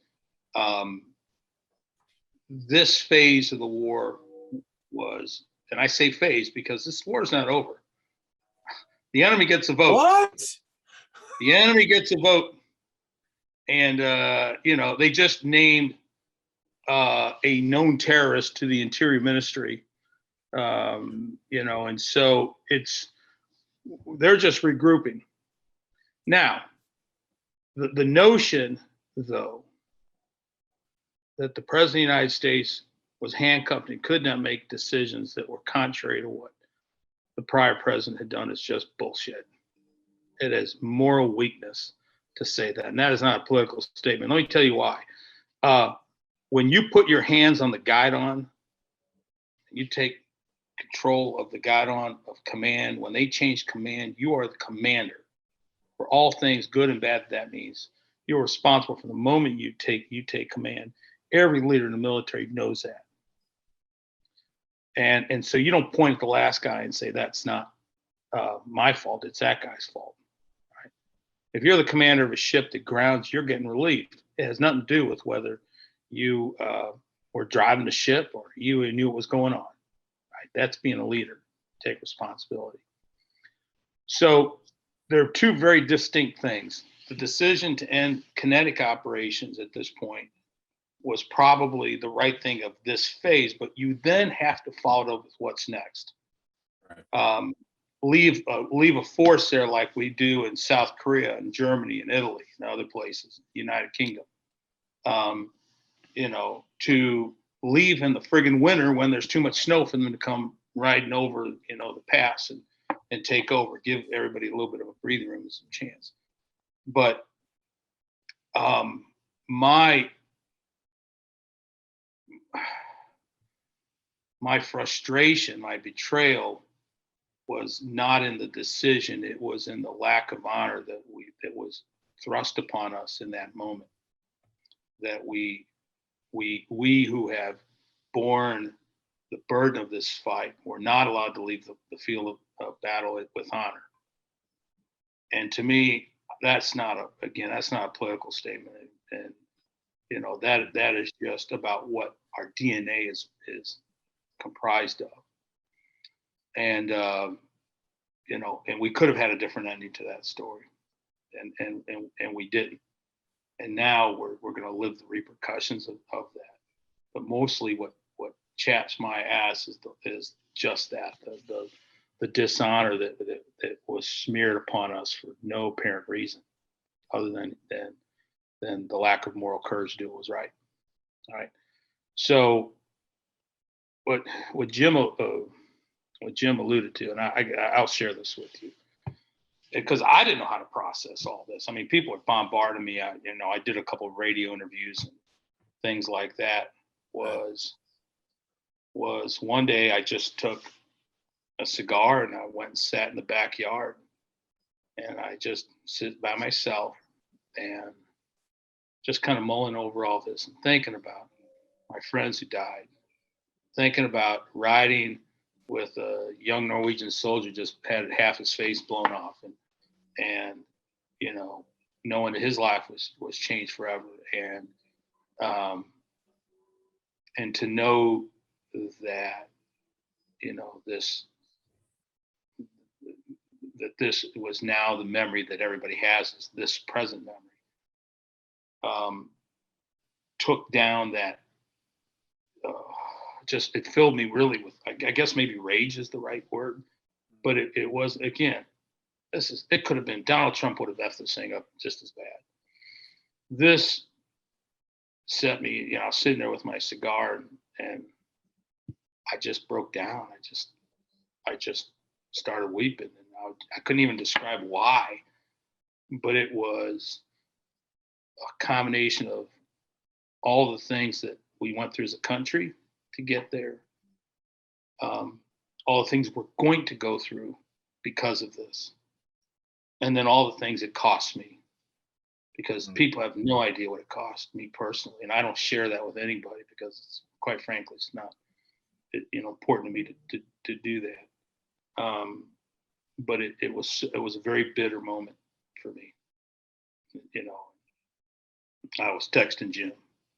[SPEAKER 3] This phase of the war was, and I say phase because this war is not over. The enemy gets a vote.
[SPEAKER 5] What?
[SPEAKER 3] The enemy gets a vote. And, they just named a known terrorist to the Interior Ministry. And so they're just regrouping. Now, the notion, though, that the President of the United States was handcuffed and could not make decisions that were contrary to what the prior president had done is just bullshit. It is moral weakness to say that. And that is not a political statement. Let me tell you why. When you put your hands on the guidon, you take control of the guidon of command. When they change command, you are the commander for all things good and bad. That means you're responsible for the moment you take command. Every leader in the military knows that. And so you don't point at the last guy and say, that's not my fault, it's that guy's fault. Right? If you're the commander of a ship that grounds, you're getting relieved. It has nothing to do with whether you were driving the ship or you knew what was going on. Right? That's being a leader. Take responsibility. So there are two very distinct things. The decision to end kinetic operations at this point was probably the right thing of this phase, but you then have to follow it up with what's next. Right. Leave a force there like we do in South Korea and Germany and Italy and other places, United Kingdom. To leave in the friggin' winter when there's too much snow for them to come riding over, the pass and take over, give everybody a little bit of a breathing room and some chance. But my frustration, my betrayal was not in the decision. It was in the lack of honor that was thrust upon us in that moment. That we who have borne the burden of this fight were not allowed to leave the field of battle with honor. And to me, that's not a political statement. And that is just about what our DNA is comprised of. And and we could have had a different ending to that story, and we didn't. And now we're going to live the repercussions of that. But mostly, what chaps my ass is just that the dishonor that was smeared upon us for no apparent reason, other than the lack of moral courage to do what was right. All right. So what Jim alluded to, and I'll share this with you, because I didn't know how to process all this. I mean, people were bombarding me. I did a couple of radio interviews and things like that. Was one day I just took a cigar and I went and sat in the backyard, and I just sit by myself and just kind of mulling over all this and thinking about my friends who died, thinking about riding with a young Norwegian soldier just had half his face blown off, and knowing that his life was changed forever, and to know that this was now the memory that everybody has, is this present memory, took down that. Just it filled me really with, I guess maybe rage is the right word, but it was, again, it could have been Donald Trump would have effed this thing up just as bad. This set me, I was sitting there with my cigar and I just broke down. I just started weeping, and I couldn't even describe why, but it was a combination of all the things that we went through as a country to get there, all the things we're going to go through because of this, and then all the things it cost me, because people have no idea what it cost me personally, and I don't share that with anybody because, quite frankly, it's not important to me to do that. But it was a very bitter moment for me. I was texting Jim,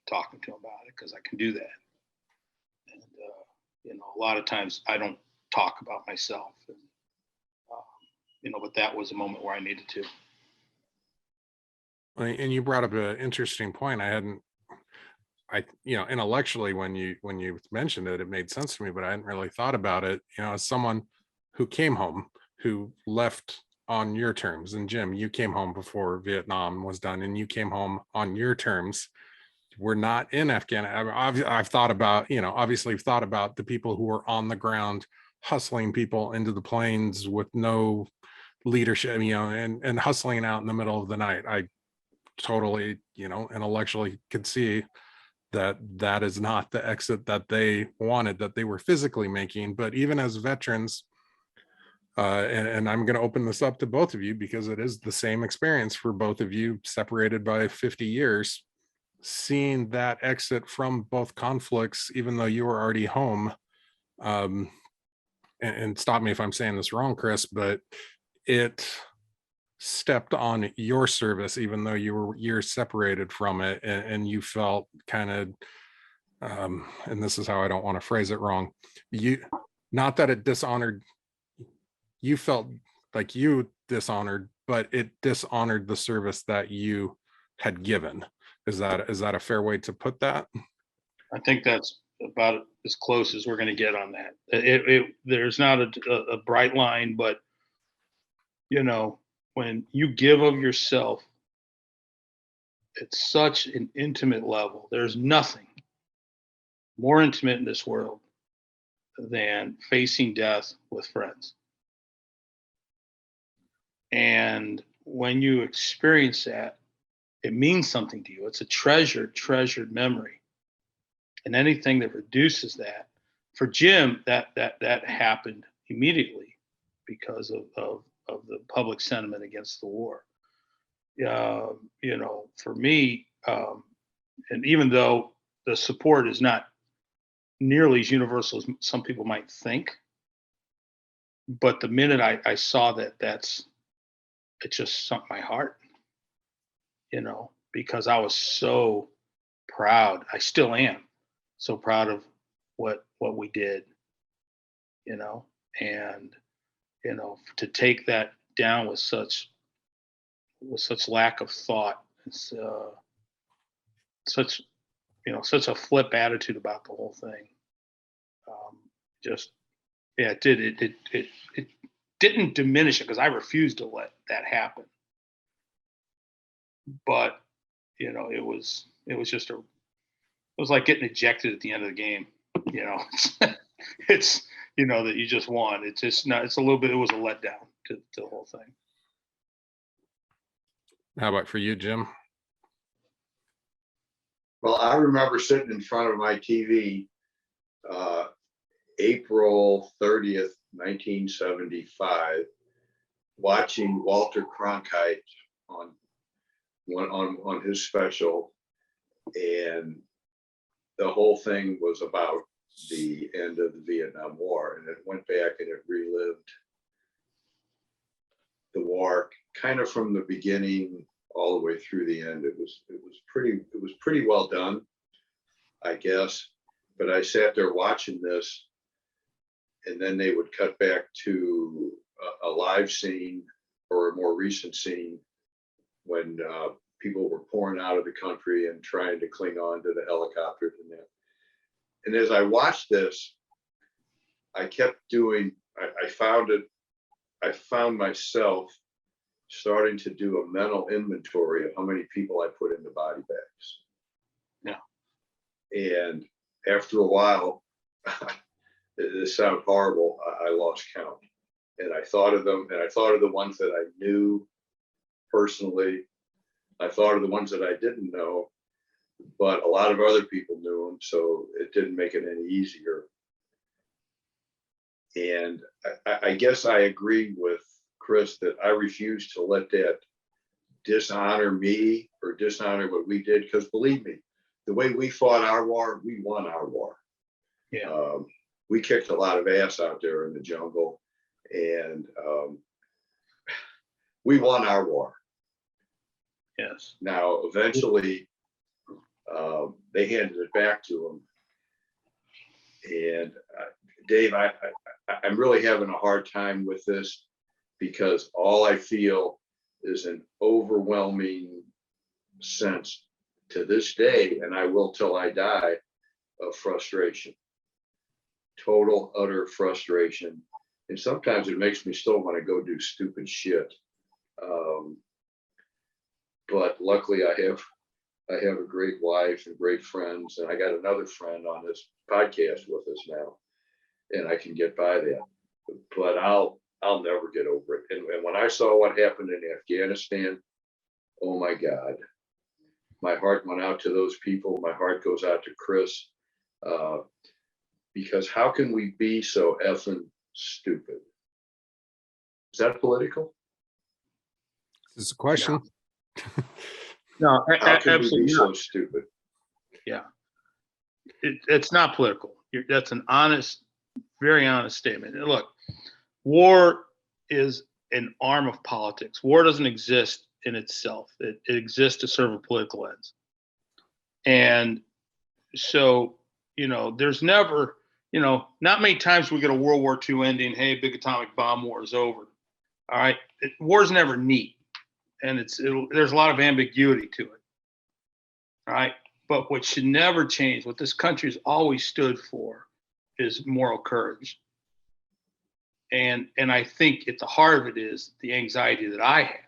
[SPEAKER 3] talking to him about it, because I can do that. And a lot of times I don't talk about myself, and but that was a moment where I needed to.
[SPEAKER 1] And you brought up an interesting point. Intellectually, when you mentioned it, it made sense to me, but I hadn't really thought about it, as someone who came home, who left on your terms. And Jim, you came home before Vietnam was done, and you came home on your terms. We're not in Afghanistan. I've thought about, obviously thought about the people who were on the ground hustling people into the planes with no leadership, and hustling out in the middle of the night. I totally, intellectually could see that is not the exit that they wanted, that they were physically making. But even as veterans, and I'm going to open this up to both of you because it is the same experience for both of you, separated by 50 years. seeing that exit from both conflicts, even though you were already home, and stop me if I'm saying this wrong, Chris, but it stepped on your service, even though you were years separated from it, and you felt kind of, and this is how I don't want to phrase it wrong, you, not that it dishonored, you felt like you dishonored, but it dishonored the service that you had given. Is that a fair way to put that?
[SPEAKER 3] I think that's about as close as we're going to get on that. There's not a bright line, but when you give of yourself at such an intimate level, there's nothing more intimate in this world than facing death with friends. And when you experience that, it means something to you. It's a treasured memory. And anything that reduces that, for Jim, that happened immediately because of the public sentiment against the war. For me, and even though the support is not nearly as universal as some people might think, but the minute I saw that, it just sunk my heart, because I was so proud. I still am so proud of what we did, and to take that down with such lack of thought. It's such a flip attitude about the whole thing. It didn't diminish it, because I refused to let that happen. But it was like getting ejected at the end of the game. It's that you just won. It's just not. It's a little bit. It was a letdown to the whole thing.
[SPEAKER 1] How about for you, Jim?
[SPEAKER 4] Well, I remember sitting in front of my TV, April 30th, 1975, watching Walter Cronkite on his special, and the whole thing was about the end of the Vietnam War, and it went back and it relived the war kind of from the beginning all the way through the end. It was pretty well done, I guess. But I sat there watching this, and then they would cut back to a live scene or a more recent scene when people were pouring out of the country and trying to cling on to the helicopters and that. And as I watched this, I kept doing, I found myself starting to do a mental inventory of how many people I put into body bags.
[SPEAKER 3] Yeah.
[SPEAKER 4] And after a while, this sounds horrible, I lost count. And I thought of them, and I thought of the ones that I knew personally. I thought of the ones that I didn't know, but a lot of other people knew them, so it didn't make it any easier. And I guess I agree with Chris that I refuse to let that dishonor me or dishonor what we did, because believe me, the way we fought our war, we won our war.
[SPEAKER 3] Yeah.
[SPEAKER 4] We kicked a lot of ass out there in the jungle, and we won our war.
[SPEAKER 3] Yes.
[SPEAKER 4] Now, eventually, they handed it back to them. And Dave, I'm really having a hard time with this, because all I feel is an overwhelming sense to this day, and I will till I die, of frustration. Total, utter frustration. And sometimes it makes me still want to go do stupid shit. But luckily I have a great wife and great friends, and I got another friend on this podcast with us now, and I can get by that. But I'll never get over it. And when I saw what happened in Afghanistan, oh my God, my heart went out to those people. My heart goes out to Chris, because how can we be so effing stupid? Is that political?
[SPEAKER 1] This is a question.
[SPEAKER 3] No,
[SPEAKER 4] How can we
[SPEAKER 3] absolutely
[SPEAKER 4] be
[SPEAKER 3] not.
[SPEAKER 4] so stupid?
[SPEAKER 3] It's not political. That's an honest, very honest statement. And look, war is an arm of politics. War doesn't exist in itself. It exists to serve a political ends. And so, there's never, not many times we get a World War II ending, hey, big atomic bomb war is over. All right. War's never neat. And there's a lot of ambiguity to it. All right. But what should never change, what this country's always stood for, is moral courage. And I think at the heart of it is the anxiety that I have,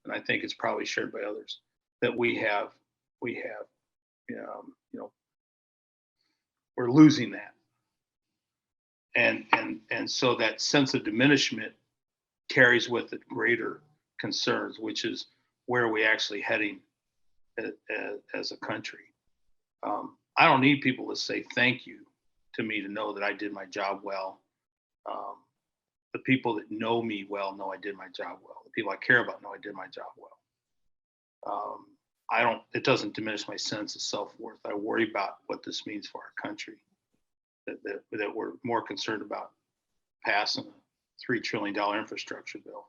[SPEAKER 3] and I think it's probably shared by others, that we're losing that. And so that sense of diminishment carries with it greater concerns, which is where are we actually heading as a country. I don't need people to say thank you to me to know that I did my job well. The people that know me well know I did my job well. The people I care about know I did my job well. It doesn't diminish my sense of self-worth. I worry about what this means for our country, that we're more concerned about passing a $3 trillion infrastructure bill,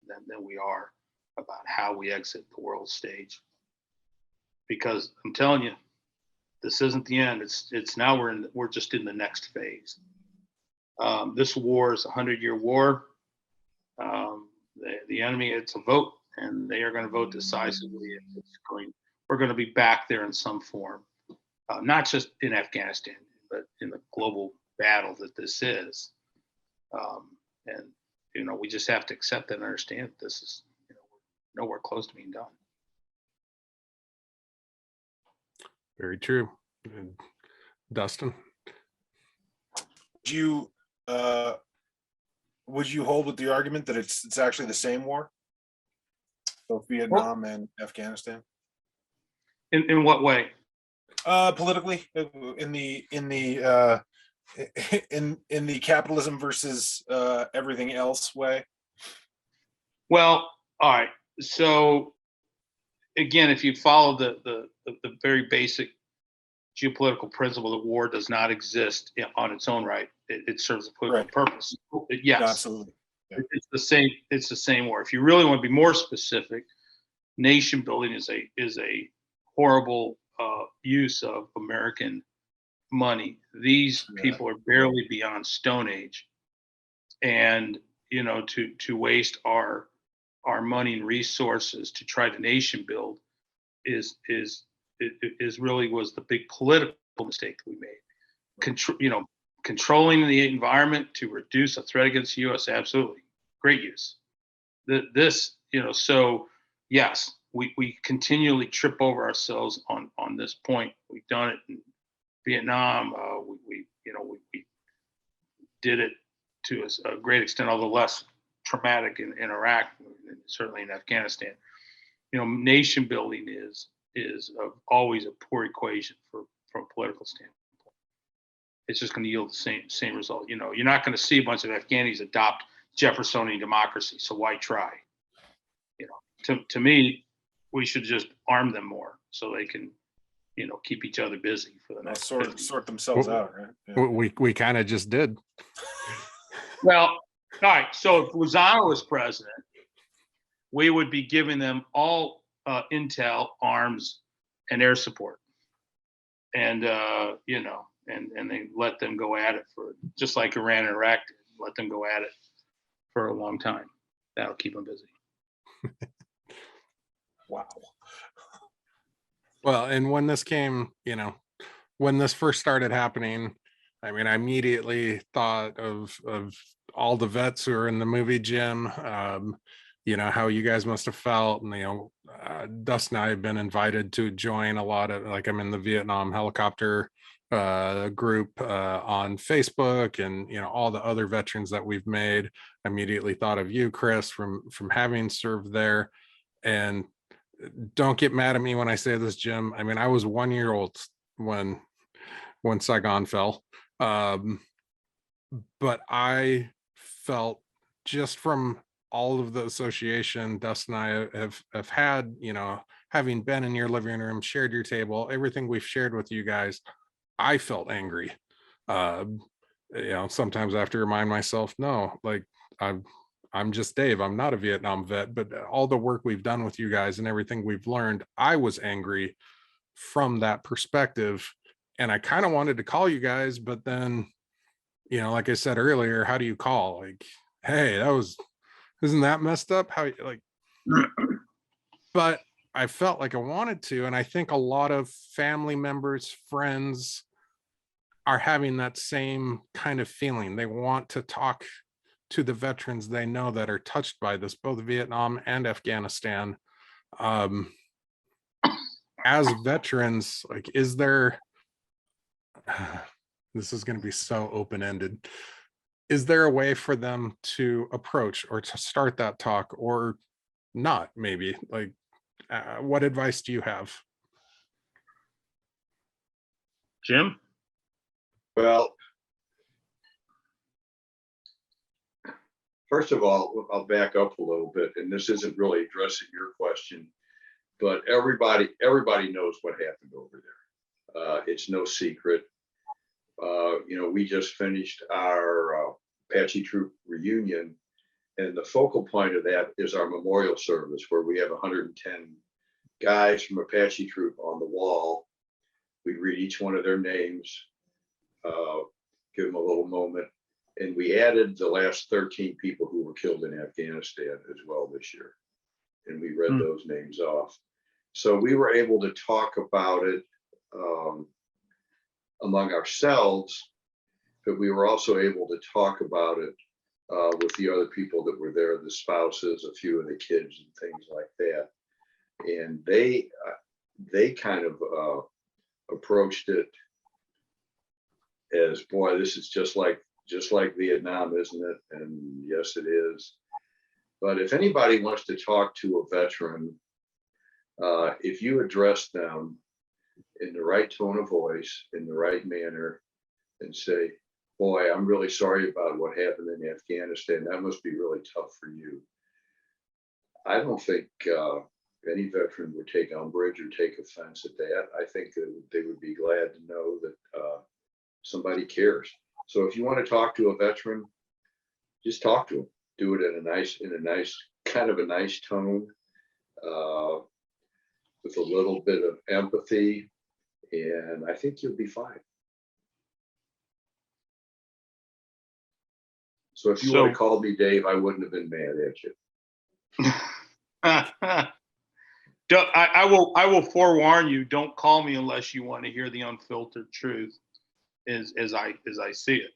[SPEAKER 3] than we are about how we exit the world stage. Because I'm telling you, this isn't the end. It's now we're just in the next phase. This war is a 100-year war. The enemy, it's a vote, and they are going to vote decisively. We're going to be back there in some form, not just in Afghanistan, but in the global battle that this is. And we just have to accept and understand that this is nowhere close to being done.
[SPEAKER 1] Very true. Dustin?
[SPEAKER 5] Would you hold with the argument that it's actually the same war, both Vietnam and Afghanistan?
[SPEAKER 3] In what way?
[SPEAKER 5] Politically, in the capitalism versus everything else way.
[SPEAKER 3] Well, all right. So again, if you follow the very basic geopolitical principle that war does not exist on its own right, it serves a political purpose. Yes,
[SPEAKER 5] absolutely. Yeah.
[SPEAKER 3] It's the same war. If you really want to be more specific, nation building is a horrible use of American money. These people are barely beyond Stone Age, and to waste our money and resources to try to nation build is really was the big political mistake that we made. Controlling the environment to reduce a threat against the U.S. Absolutely great use. So yes, we continually trip over ourselves on this point. We've done it in Vietnam. We did it to a great extent, although less traumatic in Iraq, and certainly in Afghanistan. Nation building is always a poor equation from a political standpoint. It's just going to yield the same result. You're not going to see a bunch of Afghanis adopt Jeffersonian democracy. So why try? To me, we should just arm them more so they can, keep each other busy for the next
[SPEAKER 5] sort themselves out, right? Yeah.
[SPEAKER 1] We kind of just did.
[SPEAKER 3] Well, all right. So if Lazano was president, we would be giving them all intel, arms, and air support, and and they let them go at it for just like Iran and Iraq did. Let them go at it for a long time. That'll keep them busy.
[SPEAKER 5] Wow.
[SPEAKER 1] Well, and when this came, when this first started happening, I mean, I immediately thought of all the vets who are in the movie, Jim. How you guys must have felt, and Dustin and I have been invited to join a lot of, like, I'm in the Vietnam helicopter group on Facebook, and all the other veterans that we've made. I immediately thought of you, Chris, from having served there. And don't get mad at me when I say this, Jim. I mean, I was 1 year old when Saigon fell, but I felt, just from all of the association, Dustin and I have had, having been in your living room, shared your table, everything we've shared with you guys, I felt angry. Sometimes I have to remind myself, no, like I'm just Dave. I'm not a Vietnam vet, but all the work we've done with you guys and everything we've learned, I was angry from that perspective. And I kind of wanted to call you guys, but then, like I said earlier, how do you call? Like, hey, isn't that messed up? How, like, but I felt like I wanted to. And I think a lot of family members, friends are having that same kind of feeling. They want to talk to the veterans they know that are touched by this, both Vietnam and Afghanistan. As veterans, like, is there, this is going to be so open-ended, is there a way for them to approach or to start that talk, or not? Maybe, like, what advice do you have?
[SPEAKER 3] Jim?
[SPEAKER 4] Well, first of all, I'll back up a little bit, and this isn't really addressing your question, but everybody knows what happened over there. It's no secret. We just finished our Apache Troop reunion, and the focal point of that is our memorial service, where we have 110 guys from Apache Troop on the wall. We read each one of their names, give them a little moment. And we added the last 13 people who were killed in Afghanistan as well this year. And we read those names off. So we were able to talk about it among ourselves, but we were also able to talk about it with the other people that were there, the spouses, a few of the kids and things like that. And they kind of approached it as, boy, this is just like Vietnam, isn't it? And yes, it is. But if anybody wants to talk to a veteran, if you address them in the right tone of voice, in the right manner, and say, boy, I'm really sorry about what happened in Afghanistan. That must be really tough for you. I don't think any veteran would take umbrage or take offense at that. I think that they would be glad to know that somebody cares. So if you want to talk to a veteran, just talk to them. Do it in a nice kind of a nice tone, with a little bit of empathy, and I think you'll be fine. So if you would have called me Dave, I wouldn't have been mad at you.
[SPEAKER 3] I will forewarn you, don't call me unless you want to hear the unfiltered truth as I see it.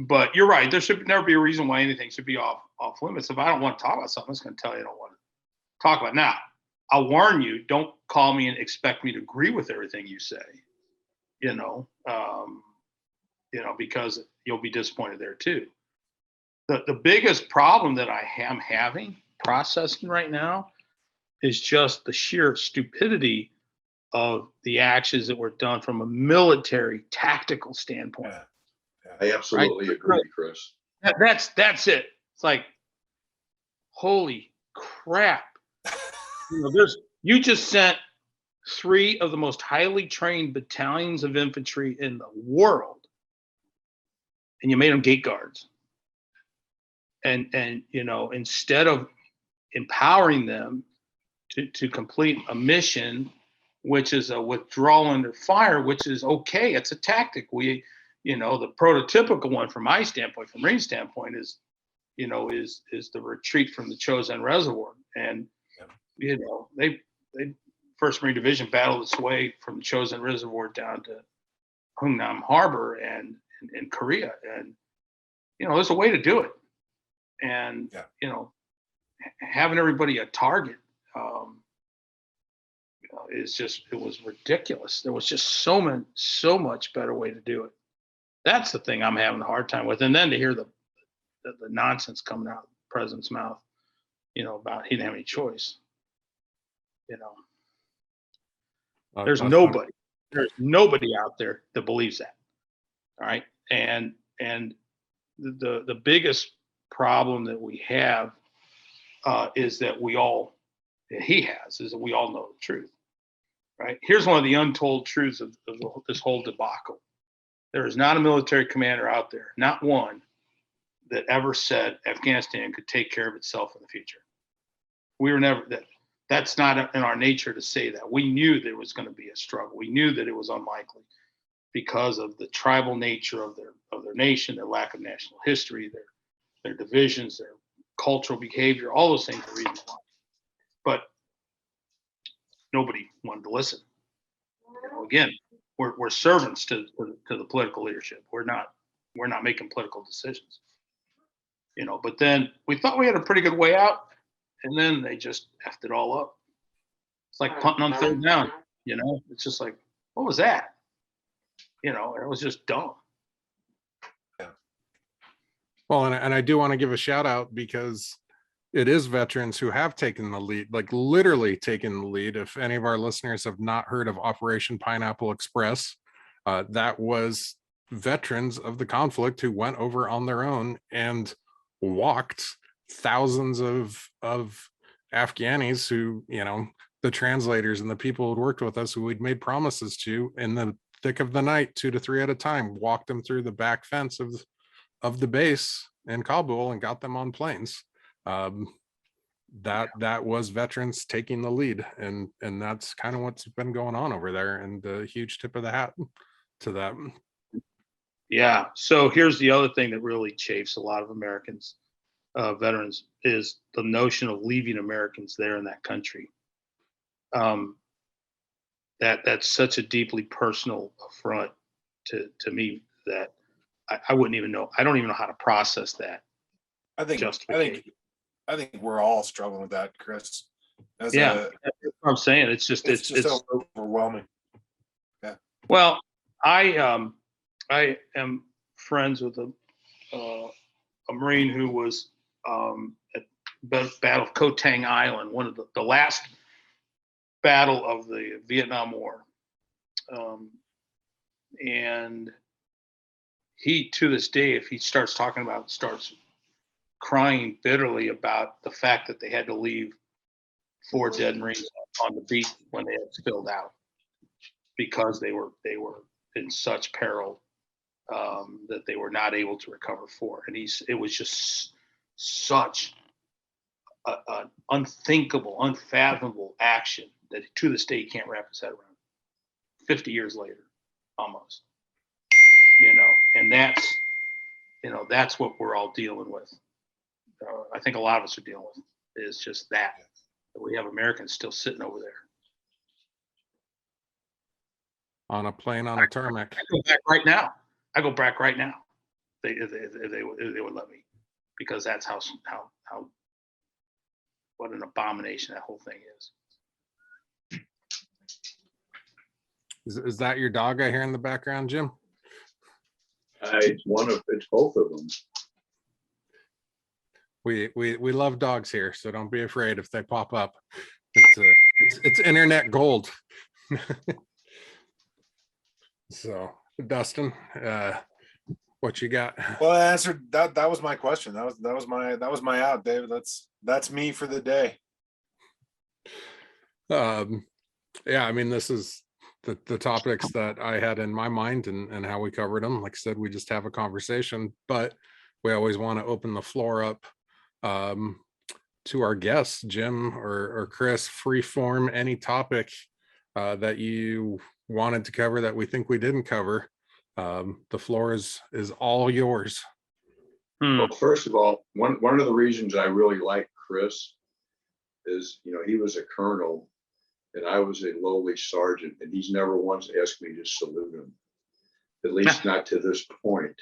[SPEAKER 3] But you're right, there should never be a reason why anything should be off limits. If I don't want to talk about something, I'm just going to tell you I don't want to talk about it. Now, I'll warn you, don't call me and expect me to agree with everything you say, because you'll be disappointed there too. The biggest problem that I am having processing right now is just the sheer stupidity of the actions that were done from a military tactical standpoint.
[SPEAKER 4] I absolutely agree, Chris.
[SPEAKER 3] That's it. It's like, holy crap. You just sent 3 of the most highly trained battalions of infantry in the world, and you made them gate guards. And instead of empowering them to complete a mission, which is a withdrawal under fire, which is okay. It's a tactic. The prototypical one from my standpoint, from Marine standpoint, is the retreat from the Chosin Reservoir. And, they First Marine Division battled its way from the Chosin Reservoir down to Hungnam Harbor and in Korea. And, there's a way to do it. And, having everybody a target, it was ridiculous. There was just so much better way to do it. That's the thing I'm having a hard time with. And then to hear the nonsense coming out of the president's mouth, about he didn't have any choice. There's nobody out there that believes that. All right. And the biggest problem that we have is that we all know the truth, right? Here's one of the untold truths of this whole debacle. There is not a military commander out there, not one, that ever said Afghanistan could take care of itself in the future. We were never that. That's not in our nature to say that. We knew there was going to be a struggle. We knew that it was unlikely because of the tribal nature of their nation, their lack of national history, their divisions, their cultural behavior, all those things are reasons why. But nobody wanted to listen. Again, we're servants to the political leadership. We're not making political decisions. But then we thought we had a pretty good way out, and then they just effed it all up. It's like punting on third down. It's just like, what was that? It was just dumb.
[SPEAKER 1] Yeah. Well, and I do want to give a shout out because it is veterans who have taken the lead, like literally taken the lead. If any of our listeners have not heard of Operation Pineapple Express, that was veterans of the conflict who went over on their own and walked thousands of Afghanis who, the translators and the people who had worked with us, who we'd made promises to in the thick of the night, 2 to 3 at a time, walked them through the back fence of the base in Kabul and got them on planes. That was veterans taking the lead, and that's kind of what's been going on over there, and a huge tip of the hat to that.
[SPEAKER 3] Yeah. So here's the other thing that really chafes a lot of Americans, veterans, is the notion of leaving Americans there in that country. That's such a deeply personal affront to me that I wouldn't even know. I don't even know how to process that.
[SPEAKER 5] I think we're all struggling with that, Chris.
[SPEAKER 3] That's what I'm saying. It's just
[SPEAKER 5] overwhelming. Yeah.
[SPEAKER 3] Well, I am friends with a Marine who was at Battle of Koh Tang Island, one of the last battle of the Vietnam War, and he, to this day, if he starts crying bitterly about the fact that they had to leave 4 dead Marines on the beach when they had spilled out because they were in such peril that they were not able to recover 4. And it was just such an unthinkable, unfathomable action that to this day he can't wrap his head around. 50 years later, almost. And that's what we're all dealing with. I think a lot of us are dealing with is just that we have Americans still sitting over there
[SPEAKER 1] on a plane on a tarmac.
[SPEAKER 3] I go back right now. They would let me, because that's how what an abomination that whole thing is.
[SPEAKER 1] Is that your dog I hear in the background, Jim?
[SPEAKER 4] It's both of them.
[SPEAKER 1] We love dogs here, so don't be afraid if they pop up. It's internet gold. So, Dustin, what you got?
[SPEAKER 5] Well, I answered that. That was my question. That was my out, David. That's me for the day.
[SPEAKER 1] Yeah, I mean, this is the topics that I had in my mind and how we covered them. Like I said, we just have a conversation, but we always want to open the floor up to our guests, Jim or Chris. Free form any topic that you wanted to cover that we think we didn't cover. The floor is all yours.
[SPEAKER 4] Well, first of all, one of the reasons I really like Chris is, he was a colonel and I was a lowly sergeant, and he's never once asked me to salute him, at least not to this point.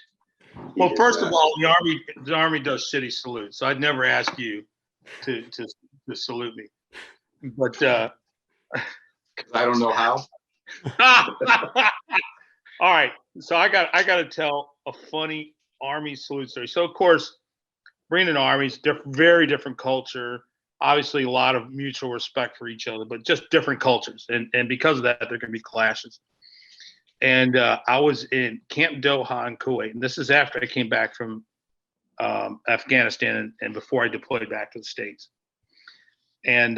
[SPEAKER 3] Well, first of all, the Army does city salute, so I'd never ask you to salute me. But
[SPEAKER 4] I don't know how.
[SPEAKER 3] All right, so I got to tell a funny Army salute story. So of course, Marine and Army's very different culture. Obviously, a lot of mutual respect for each other, but just different cultures, and because of that, there can be clashes. And I was in Camp Doha in Kuwait, and this is after I came back from Afghanistan and before I deployed back to the States. And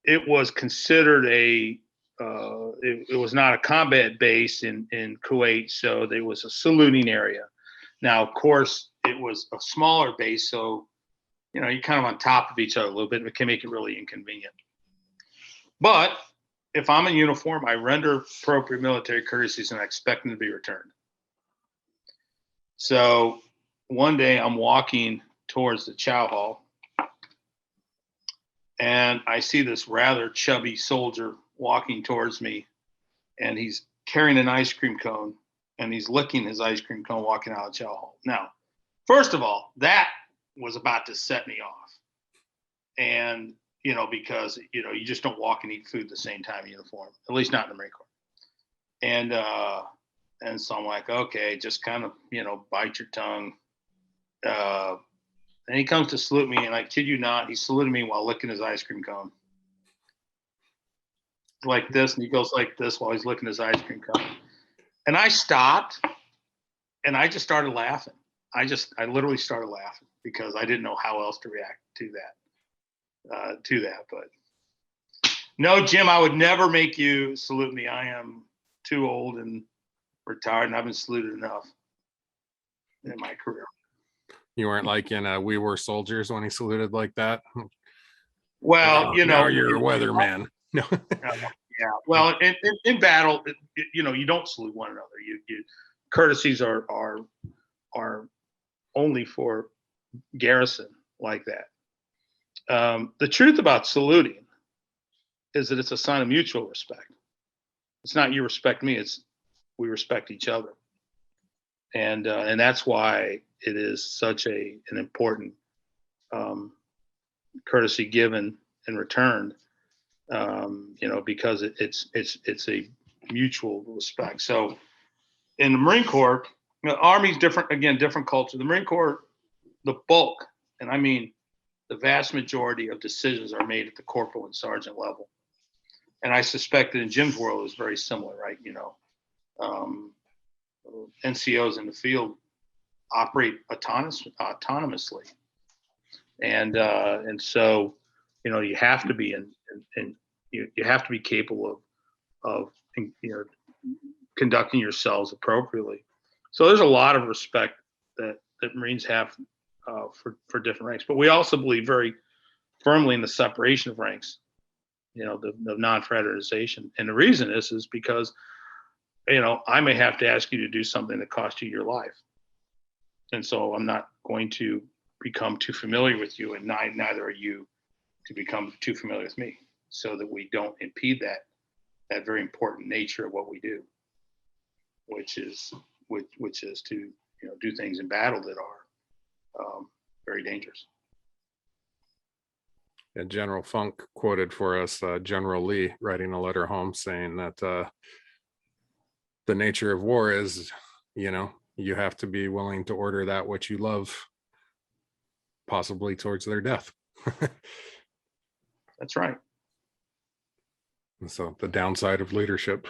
[SPEAKER 3] it was considered it was not a combat base in Kuwait, so there was a saluting area. Now, of course, it was a smaller base, so you're kind of on top of each other a little bit, and it can make it really inconvenient. But if I'm in uniform, I render appropriate military courtesies and I expect them to be returned. So one day I'm walking towards the chow hall, and I see this rather chubby soldier walking towards me, and he's carrying an ice cream cone, and he's licking his ice cream cone walking out of the chow hall. Now, first of all, that was about to set me off. And, because, you just don't walk and eat food at the same time in uniform, at least not in the Marine Corps. And so I'm like, okay, just kind of, bite your tongue. And he comes to salute me, and I kid you not, he saluted me while licking his ice cream cone. Like this, and he goes like this while he's licking his ice cream cone. And I stopped, and I just started laughing. I literally started laughing because I didn't know how else to react to that. But no, Jim, I would never make you salute me. I am too old and retired, and I've been saluted enough in my career.
[SPEAKER 1] You weren't like in We Were Soldiers when he saluted like that?
[SPEAKER 3] Well,
[SPEAKER 1] now you're a weatherman. No.
[SPEAKER 3] Yeah. Well, in battle, you don't salute one another. You courtesies are only for garrison like that. The truth about saluting is that it's a sign of mutual respect. It's not you respect me; it's we respect each other, and that's why it is such an important courtesy given and returned. Because it's a mutual respect. So in the Marine Corps, Army's different, again, different culture. The Marine Corps, the bulk, and I mean the vast majority of decisions are made at the corporal and sergeant level. And I suspect that in Jim's world is very similar, right? NCOs in the field operate autonomously. And so, you have to be you have to be capable of conducting yourselves appropriately. So there's a lot of respect that Marines have for different ranks, but we also believe very firmly in the separation of ranks, the non-fraternization. And the reason is because, I may have to ask you to do something that costs you your life. And so I'm not going to become too familiar with you, and neither are you to become too familiar with me, so that we don't impede that very important nature of what we do, which is to do things in battle that are very dangerous.
[SPEAKER 1] And General Funk quoted for us General Lee writing a letter home saying that the nature of war is, you have to be willing to order that which you love, possibly towards their death.
[SPEAKER 3] That's right.
[SPEAKER 1] So the downside of leadership.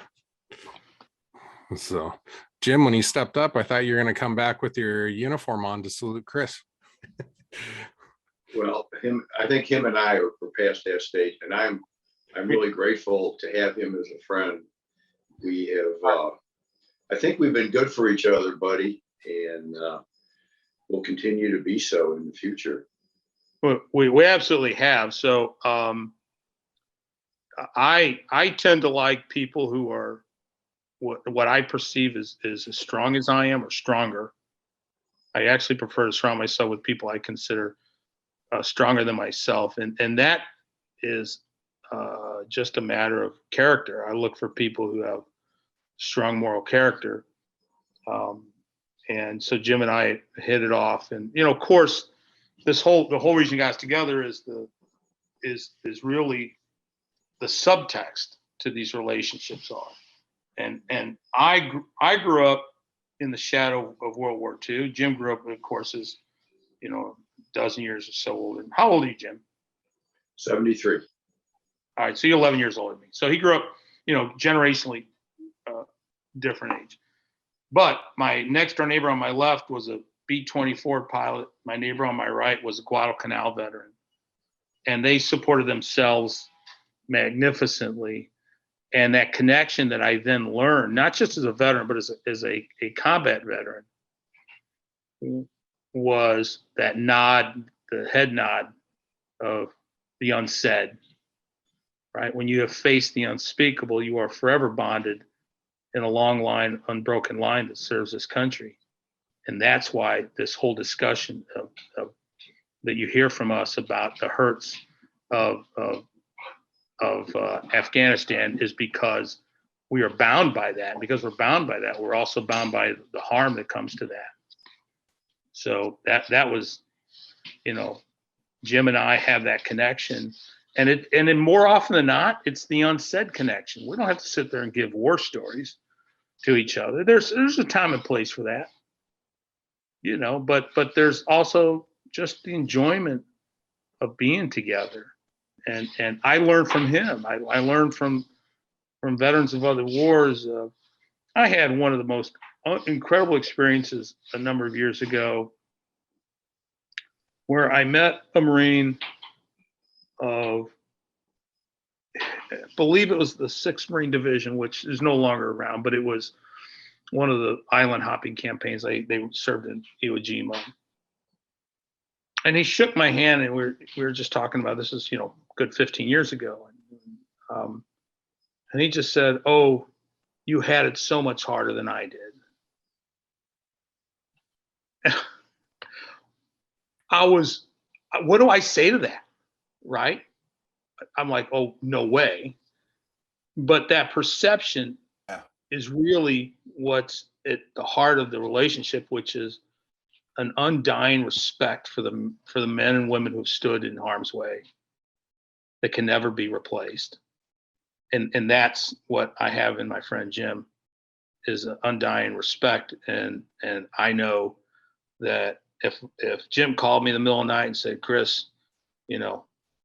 [SPEAKER 1] So Jim, when you stepped up, I thought you were going to come back with your uniform on to salute Chris.
[SPEAKER 4] Well, I think him and I are past that stage, and I'm really grateful to have him as a friend. We have, I think we've been good for each other, buddy, and we'll continue to be so in the future.
[SPEAKER 3] We absolutely have. So I tend to like people who are what I perceive as strong as I am or stronger. I actually prefer to surround myself with people I consider stronger than myself, and that is just a matter of character. I look for people who have strong moral character, and so Jim and I hit it off. And of course, the whole reason you guys together is really the subtext to these relationships are. And I grew up in the shadow of World War II. Jim grew up, of course, is a dozen years or so older. How old are you, Jim?
[SPEAKER 4] 73.
[SPEAKER 3] All right, so you're 11 years older than me. So he grew up, generationally different age. But my next door neighbor on my left was a B-24 pilot, my neighbor on my right, was a Guadalcanal veteran. And they supported themselves magnificently. And that connection that I then learned, not just as a veteran, but as a combat veteran, was that nod, the head nod of the unsaid, right? When you have faced the unspeakable, you are forever bonded in a long line, unbroken line that serves this country. And that's why this whole discussion of that you hear from us about the hurts of Afghanistan is because we are bound by that. And because we're bound by that, we're also bound by the harm that comes to that. So that was, Jim and I have that connection, and then more often than not, it's the unsaid connection. We don't have to sit there and give war stories to each other. There's a time and place for that, but there's also just the enjoyment of being together. And I learned from him. I learned from veterans of other wars. I had one of the most incredible experiences a number of years ago where I met a Marine of, I believe it was the 6th Marine Division, which is no longer around, but it was one of the island hopping campaigns. They served in Iwo Jima. And he shook my hand, and we were just talking about this is, good 15 years ago. And he just said, "Oh, you had it so much harder than I did." What do I say to that? Right? I'm like, oh, no way. But that perception is really what's at the heart of the relationship, which is an undying respect for the men and women who've stood in harm's way that can never be replaced. And that's what I have in my friend Jim, is an undying respect. And I know that if Jim called me in the middle of the night and said, "Chris,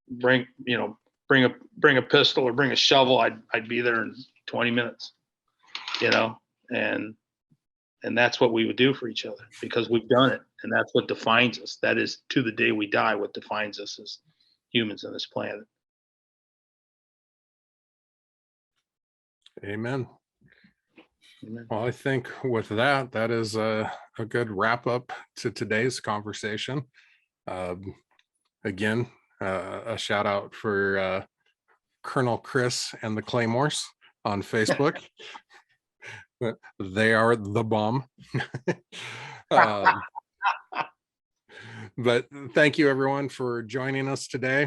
[SPEAKER 3] bring a pistol or bring a shovel," I'd be there in 20 minutes, and that's what we would do for each other, because we've done it. And that's what defines us. That is, to the day we die, what defines us as humans on this planet.
[SPEAKER 1] Amen.
[SPEAKER 3] Amen.
[SPEAKER 1] Well, I think with that is a good wrap up to today's conversation. Again, a shout out for Colonel Chris and the Claymores on Facebook. They are the bomb. But thank you everyone for joining us today,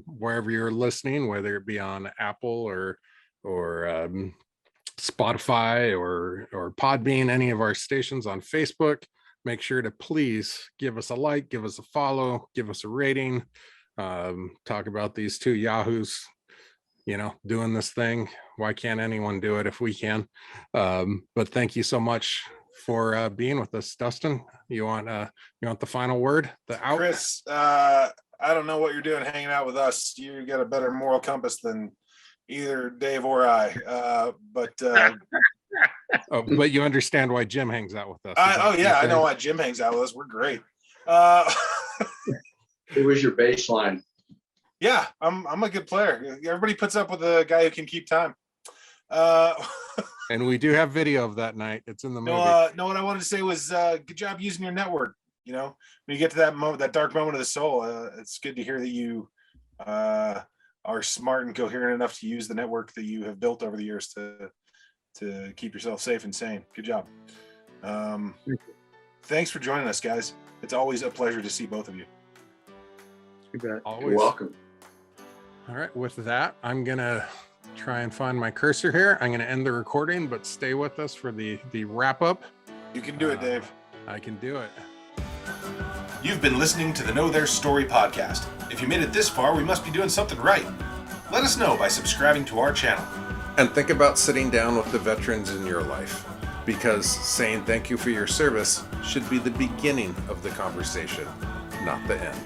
[SPEAKER 1] wherever you're listening, whether it be on Apple or Spotify or Podbean, any of our stations on Facebook. Make sure to please give us a like, give us a follow, give us a rating. Talk about these two yahoos, doing this thing. Why can't anyone do it if we can? But thank you so much for being with us. Dustin, you want the final word? The out?
[SPEAKER 5] Chris, I don't know what you're doing hanging out with us. You got a better moral compass than either Dave or I. But
[SPEAKER 1] you understand why Jim hangs out with us.
[SPEAKER 5] I know why Jim hangs out with us. We're great.
[SPEAKER 4] Who was your baseline?
[SPEAKER 5] Yeah, I'm a good player. Everybody puts up with a guy who can keep time.
[SPEAKER 1] And we do have video of that night. It's in the movie.
[SPEAKER 5] No, what I wanted to say was good job using your network. When you get to that moment, that dark moment of the soul, it's good to hear that you are smart and coherent enough to use the network that you have built over the years to keep yourself safe and sane. Good job. Thanks for joining us, guys. It's always a pleasure to see both of you.
[SPEAKER 3] You bet.
[SPEAKER 1] Always.
[SPEAKER 4] You're welcome.
[SPEAKER 1] All right, with that, I'm gonna try and find my cursor here. I'm gonna end the recording, but stay with us for the wrap up.
[SPEAKER 5] You can do it, Dave.
[SPEAKER 1] I can do it.
[SPEAKER 2] You've been listening to the Know Their Story podcast. If you made it this far, we must be doing something right. Let us know by subscribing to our channel.
[SPEAKER 1] And think about sitting down with the veterans in your life, because saying thank you for your service should be the beginning of the conversation, not the end.